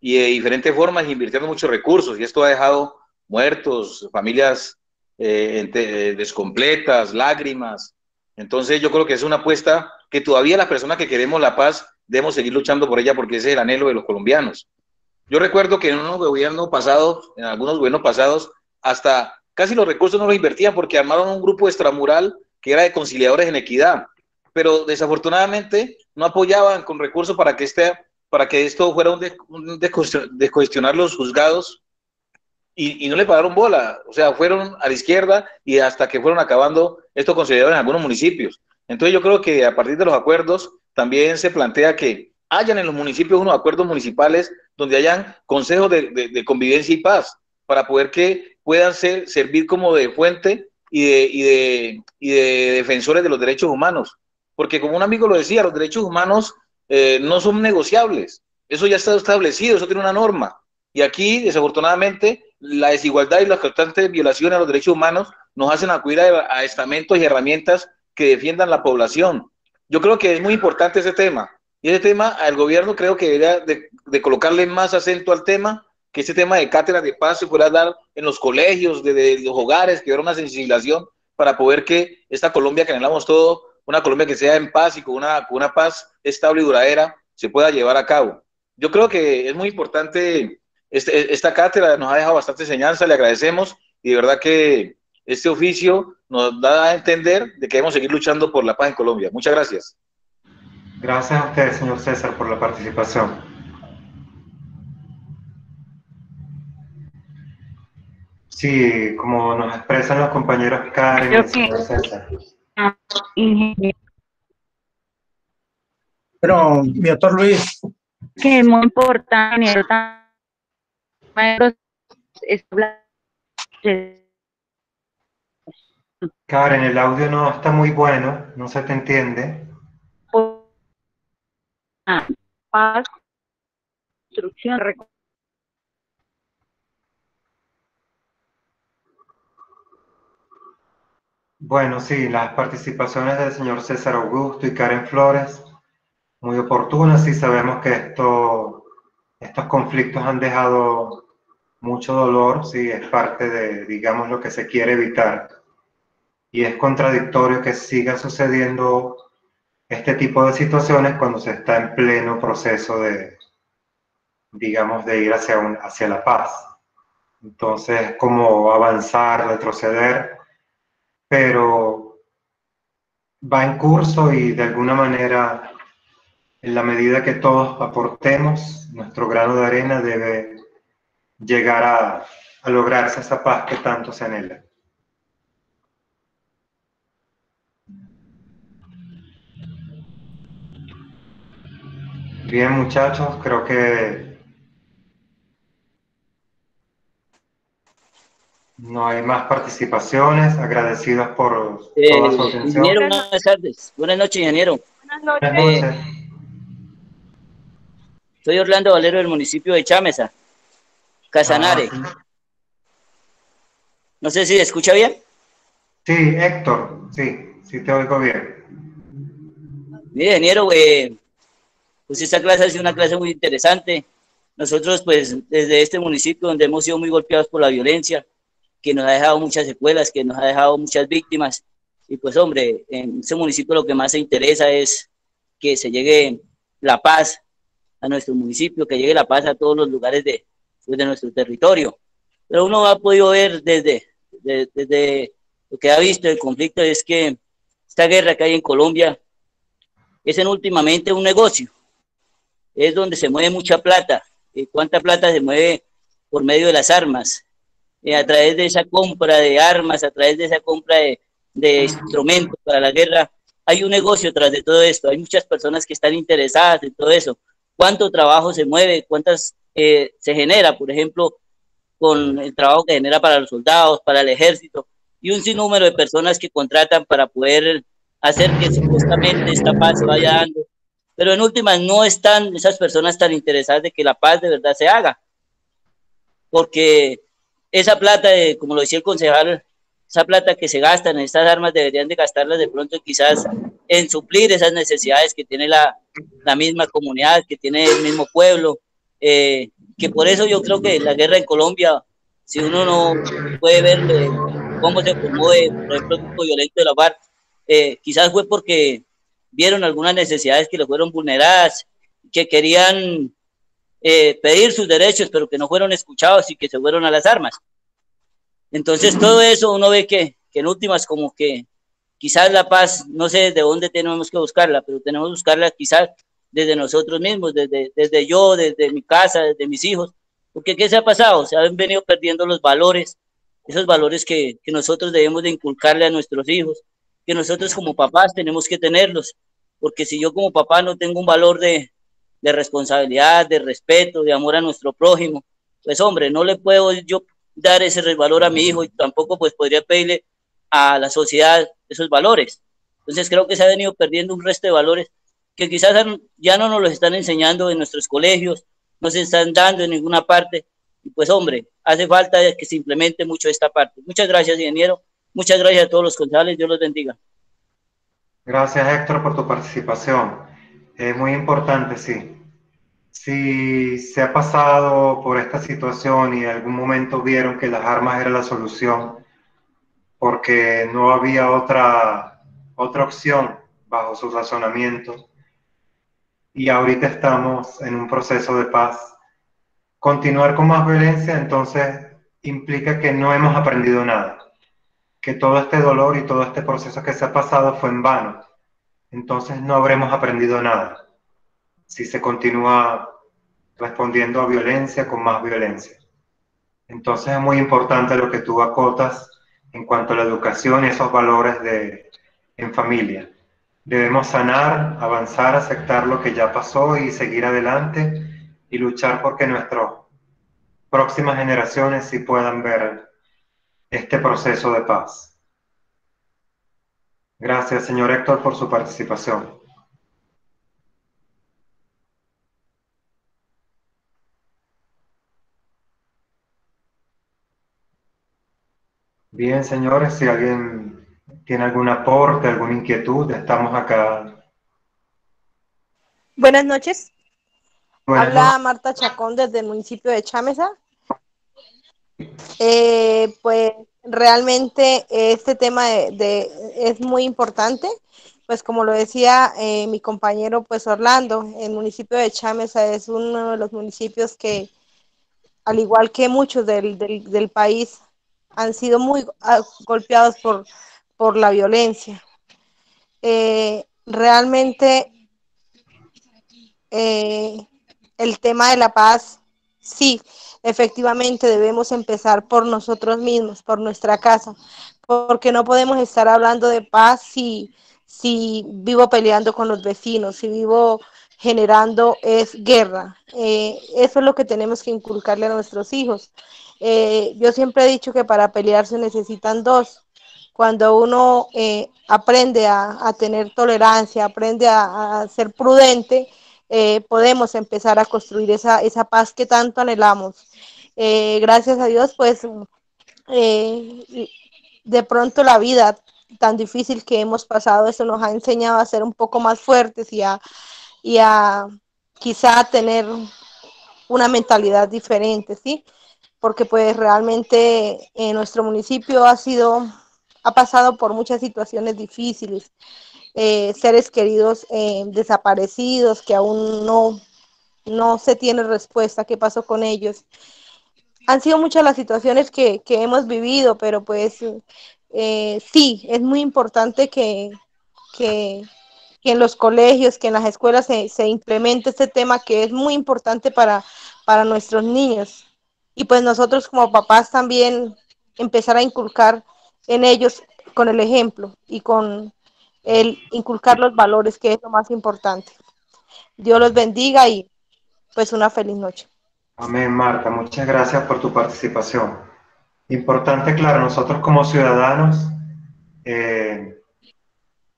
F: y de diferentes formas invirtiendo muchos recursos, y esto ha dejado muertos, familias descompletas, lágrimas. Entonces yo creo que es una apuesta que todavía las personas que queremos la paz debemos seguir luchando por ella, porque ese es el anhelo de los colombianos. Yo recuerdo que en unos gobiernos pasados, en algunos gobiernos pasados, hasta casi los recursos no los invertían porque armaron un grupo extramural que era de conciliadores en equidad, pero desafortunadamente no apoyaban con recursos para que esto fuera un descuestionar los juzgados, y no le pagaron bola. O sea, fueron a la izquierda y hasta que fueron acabando estos conciliadores en algunos municipios. Entonces yo creo que a partir de los acuerdos también se plantea que hayan en los municipios unos acuerdos municipales donde hayan consejos de convivencia y paz, para poder que puedan servir como de fuente y de defensores de los derechos humanos. Porque como un amigo lo decía, los derechos humanos no son negociables. Eso ya está establecido, eso tiene una norma. Y aquí, desafortunadamente, la desigualdad y las constantes violaciones a los derechos humanos nos hacen acudir a estamentos y herramientas que defiendan la población. Yo creo que es muy importante ese tema. Y ese tema, al gobierno creo que debería de colocarle más acento al tema, que ese tema de cátedras de paz se pueda dar en los colegios, de los hogares, que hubiera una sensibilización para poder que esta Colombia que anhelamos todo, una Colombia que sea en paz y con una paz estable y duradera, se pueda llevar a cabo. Yo creo que es muy importante. Esta cátedra nos ha dejado bastante enseñanza, le agradecemos, y de verdad que este oficio nos da a entender de que debemos seguir luchando por la paz en Colombia. Muchas gracias.
A: Gracias a usted, señor César, por la participación. Sí, como nos expresan los compañeros Karen y el señor César.
C: Pero, mi doctor Luis.
E: Que es muy importante,
A: Karen, el audio no está muy bueno, no se te entiende.
E: Paz, instrucción,
A: Bueno, sí, las participaciones del señor César Augusto y Karen Flores, muy oportunas, y sabemos que estos conflictos han dejado mucho dolor, sí, es parte de, digamos, lo que se quiere evitar. Y es contradictorio que siga sucediendo este tipo de situaciones cuando se está en pleno proceso de, digamos, de ir hacia la paz. Entonces, como avanzar, retroceder, pero va en curso, y de alguna manera, en la medida que todos aportemos, nuestro grano de arena debe llegar a lograrse esa paz que tanto se anhela. Bien, muchachos, creo que no hay más participaciones. Agradecidos por toda su atención.
G: Ingeniero, buenas tardes. Buenas noches, ingeniero.
A: Buenas noches.
G: Soy Orlando Valero del municipio de Chámeza, Casanare.
A: Sí.
G: No sé si se escucha bien.
A: Sí, Héctor, sí te oigo bien.
G: Mire, ingeniero, pues esta clase ha sido una clase muy interesante. Nosotros, pues, desde este municipio donde hemos sido muy golpeados por la violencia, que nos ha dejado muchas secuelas, que nos ha dejado muchas víctimas, y pues, hombre, en este municipio lo que más se interesa es que se llegue la paz a nuestro municipio, que llegue la paz a todos los lugares de nuestro territorio. Pero uno ha podido ver desde lo que ha visto el conflicto es que esta guerra que hay en Colombia es últimamente un negocio, es donde se mueve mucha plata. ¿Cuánta plata se mueve por medio de las armas? A través de esa compra de armas, a través de esa compra de instrumentos para la guerra, hay un negocio tras de todo esto, hay muchas personas que están interesadas en todo eso. ¿Cuánto trabajo se mueve? ¿Cuántas se genera, por ejemplo, con el trabajo que genera para los soldados, para el ejército, y un sinnúmero de personas que contratan para poder hacer que supuestamente esta paz se vaya dando? Pero en últimas no están esas personas tan interesadas de que la paz de verdad se haga, porque esa plata, como lo decía el concejal, esa plata que se gasta en estas armas deberían de gastarlas de pronto quizás en suplir esas necesidades que tiene la misma comunidad, que tiene el mismo pueblo, que por eso yo creo que la guerra en Colombia, si uno no puede ver cómo se formó, por ejemplo, el grupo violento de la FARC, quizás fue porque vieron algunas necesidades que le fueron vulneradas, que querían pedir sus derechos, pero que no fueron escuchados y que se fueron a las armas. Entonces todo eso uno ve que en últimas como que quizás la paz, no sé de dónde tenemos que buscarla, pero tenemos que buscarla quizás desde nosotros mismos, desde yo, desde mi casa, desde mis hijos, porque ¿qué se ha pasado? Se han venido perdiendo los valores, esos valores que nosotros debemos de inculcarle a nuestros hijos, que nosotros como papás tenemos que tenerlos, porque si yo como papá no tengo un valor de responsabilidad, de respeto, de amor a nuestro prójimo, pues hombre, no le puedo yo dar ese valor a mi hijo y tampoco pues podría pedirle a la sociedad esos valores. Entonces creo que se ha venido perdiendo un resto de valores que quizás ya no nos los están enseñando en nuestros colegios, no se están dando en ninguna parte, y pues hombre, hace falta que se implemente mucho esta parte. Muchas gracias, ingeniero, muchas gracias a todos los concejales, Dios los bendiga.
A: Gracias, Héctor, por tu participación. Es muy importante, sí. Si se ha pasado por esta situación y en algún momento vieron que las armas eran la solución, porque no había otra opción bajo su razonamiento, y ahorita estamos en un proceso de paz, continuar con más violencia entonces implica que no hemos aprendido nada, que todo este dolor y todo este proceso que se ha pasado fue en vano. Entonces no habremos aprendido nada si se continúa respondiendo a violencia con más violencia. Entonces es muy importante lo que tú acotas en cuanto a la educación y esos valores en familia. Debemos sanar, avanzar, aceptar lo que ya pasó y seguir adelante y luchar porque nuestras próximas generaciones sí puedan ver este proceso de paz. Gracias, señor Héctor, por su participación. Bien, señores, si alguien tiene algún aporte, alguna inquietud, estamos acá.
H: Buenas noches.
A: Buenas
H: Habla
A: noches.
H: Marta Chacón desde el municipio de Chámeza. Pues realmente este tema es muy importante, pues como lo decía mi compañero pues Orlando, el municipio de Chámeza es uno de los municipios que, al igual que muchos del país, han sido muy golpeados por la violencia. Realmente el tema de la paz, sí, efectivamente debemos empezar por nosotros mismos, por nuestra casa, porque no podemos estar hablando de paz si vivo peleando con los vecinos, si vivo generando es guerra. Eso es lo que tenemos que inculcarle a nuestros hijos. Yo siempre he dicho que para pelear se necesitan dos. Cuando uno aprende a tener tolerancia, aprende a ser prudente, podemos empezar a construir esa paz que tanto anhelamos. Gracias a Dios, pues de pronto la vida tan difícil que hemos pasado, eso nos ha enseñado a ser un poco más fuertes y a quizá tener una mentalidad diferente, ¿sí? Porque pues realmente nuestro municipio ha pasado por muchas situaciones difíciles, seres queridos desaparecidos que aún no se tiene respuesta qué pasó con ellos. Han sido muchas las situaciones que hemos vivido, pero pues sí, es muy importante que, que en los colegios, que en las escuelas se implemente este tema que es muy importante para nuestros niños. Y pues nosotros como papás también empezar a inculcar en ellos con el ejemplo y con el inculcar los valores, que es lo más importante. Dios los bendiga y pues una feliz noche.
A: Amén, Marta. Muchas gracias por tu participación. Importante, claro, nosotros como ciudadanos,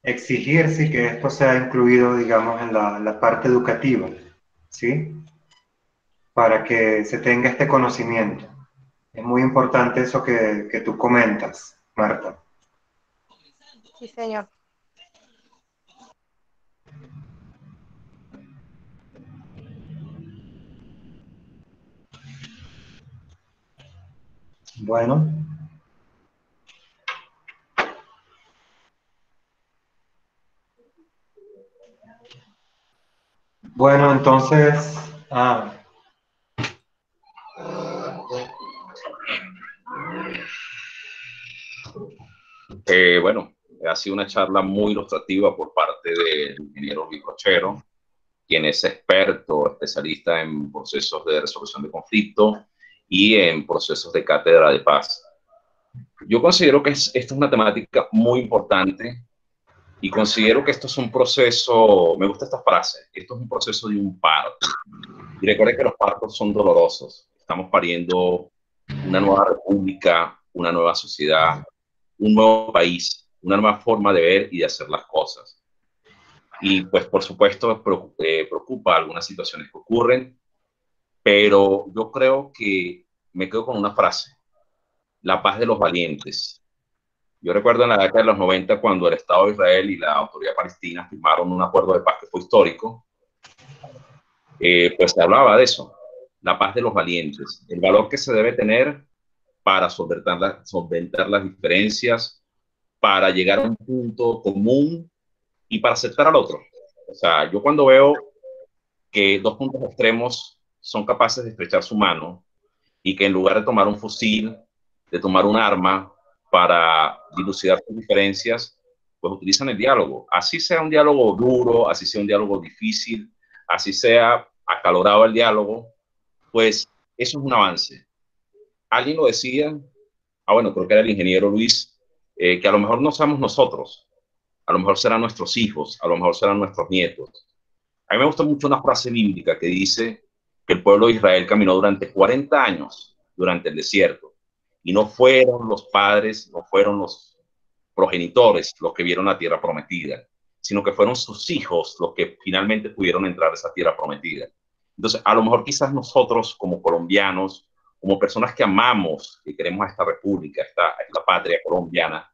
A: exigir sí, que esto sea incluido, digamos, en la parte educativa, ¿sí? Para que se tenga este conocimiento. Es muy importante eso que tú comentas, Marta.
H: Sí, señor.
A: Bueno. Bueno, entonces,
I: Bueno, ha sido una charla muy ilustrativa por parte del ingeniero Luis Rochero, quien es experto, especialista en procesos de resolución de conflicto y en procesos de cátedra de paz. Yo considero que esta es una temática muy importante y considero que esto es un proceso, me gusta esta frase, esto es un proceso de un parto. Y recuerden que los partos son dolorosos. Estamos pariendo una nueva república, una nueva sociedad, un nuevo país, una nueva forma de ver y de hacer las cosas. Y pues por supuesto preocupa algunas situaciones que ocurren, pero yo creo que me quedo con una frase: la paz de los valientes. Yo recuerdo en la década de los 90 cuando el Estado de Israel y la Autoridad Palestina firmaron un acuerdo de paz que fue histórico, pues se hablaba de eso, la paz de los valientes, el valor que se debe tener para solventar las diferencias, para llegar a un punto común y para aceptar al otro. O sea, yo cuando veo que dos puntos extremos son capaces de estrechar su mano y que en lugar de tomar un fusil, de tomar un arma para dilucidar sus diferencias, pues utilizan el diálogo. Así sea un diálogo duro, así sea un diálogo difícil, así sea acalorado el diálogo, pues eso es un avance. Alguien lo decía, bueno, creo que era el ingeniero Luis, que a lo mejor no somos nosotros, a lo mejor serán nuestros hijos, a lo mejor serán nuestros nietos. A mí me gusta mucho una frase bíblica que dice que el pueblo de Israel caminó durante 40 años durante el desierto y no fueron los padres, no fueron los progenitores los que vieron la tierra prometida, sino que fueron sus hijos los que finalmente pudieron entrar a esa tierra prometida. Entonces, a lo mejor quizás nosotros como colombianos, como personas que amamos, que queremos a esta república, a esta patria colombiana,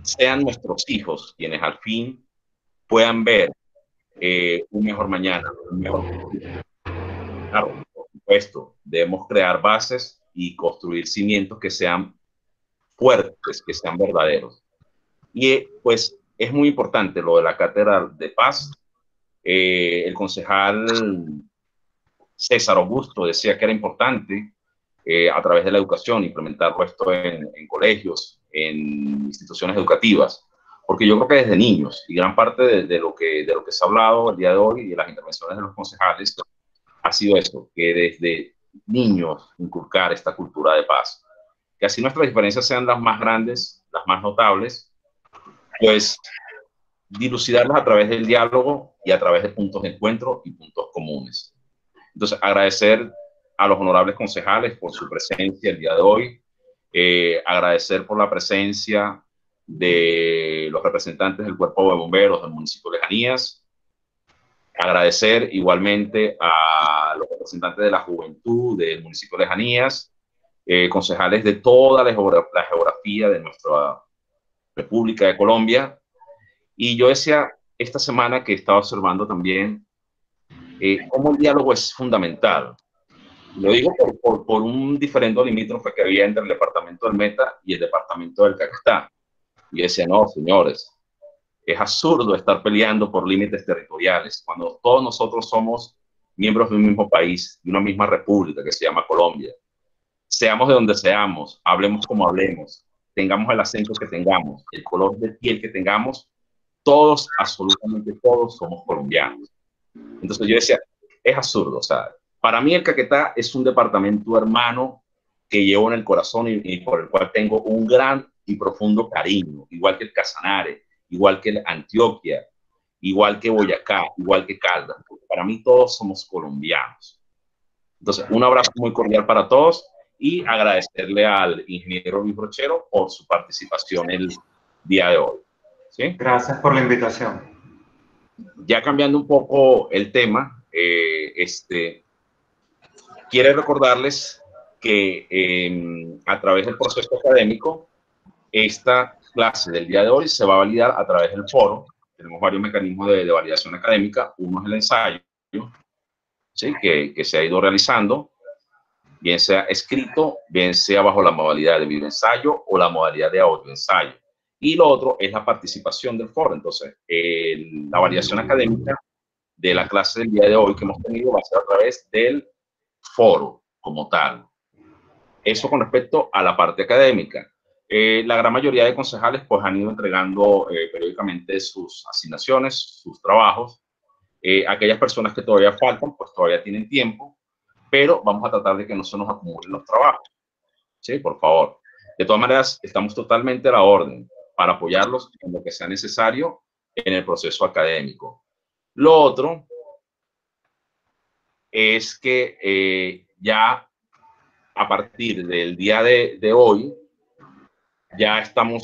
I: sean nuestros hijos quienes al fin puedan ver un mejor mañana, un mejor futuro. Claro, por supuesto, debemos crear bases y construir cimientos que sean fuertes, que sean verdaderos. Y pues es muy importante lo de la cátedra de paz. El concejal César Augusto decía que era importante a través de la educación implementarlo esto en colegios, en instituciones educativas, porque yo creo que desde niños, y gran parte de lo que se ha hablado el día de hoy y de las intervenciones de los concejales, ha sido esto, que desde niños inculcar esta cultura de paz, que así nuestras diferencias sean las más grandes, las más notables, pues dilucidarlas a través del diálogo y a través de puntos de encuentro y puntos comunes. Entonces, agradecer a los honorables concejales por su presencia el día de hoy, agradecer por la presencia de los representantes del Cuerpo de Bomberos del municipio de Lejanías, agradecer igualmente a los representantes de la juventud del municipio de Lejanías concejales de toda la geografía de nuestra República de Colombia. Y yo decía esta semana que estaba observando también cómo el diálogo es fundamental. Lo digo por un diferendo limítrofe que había entre el departamento del Meta y el departamento del Caquetá. Y decía, no, señores, es absurdo estar peleando por límites territoriales cuando todos nosotros somos miembros de un mismo país, de una misma república que se llama Colombia. Seamos de donde seamos, hablemos como hablemos, tengamos el acento que tengamos, el color de piel que tengamos, todos, absolutamente todos, somos colombianos. Entonces yo decía, es absurdo, o sea, para mí el Caquetá es un departamento hermano que llevo en el corazón y por el cual tengo un gran y profundo cariño, igual que el Casanare, igual que el Antioquia, igual que Boyacá, igual que Caldas. Para mí todos somos colombianos. Entonces, un abrazo muy cordial para todos y agradecerle al ingeniero Luis Brochero por su participación el día de hoy. ¿Sí?
A: Gracias por la invitación.
I: Ya cambiando un poco el tema, quiero recordarles que a través del proceso académico, esta clase del día de hoy se va a validar a través del foro. Tenemos varios mecanismos de validación académica. Uno es el ensayo, ¿sí? que se ha ido realizando, bien sea escrito, bien sea bajo la modalidad de video ensayo o la modalidad de audio ensayo. Y lo otro es la participación del foro. Entonces, la validación académica de la clase del día de hoy que hemos tenido va a ser a través del foro como tal. Eso con respecto a la parte académica. La gran mayoría de concejales pues han ido entregando periódicamente sus asignaciones, sus trabajos. Aquellas personas que todavía faltan, pues todavía tienen tiempo, pero vamos a tratar de que no se nos acumulen los trabajos. Sí, por favor. De todas maneras, estamos totalmente a la orden para apoyarlos en lo que sea necesario en el proceso académico. Lo otro es que ya a partir del día de hoy, ya estamos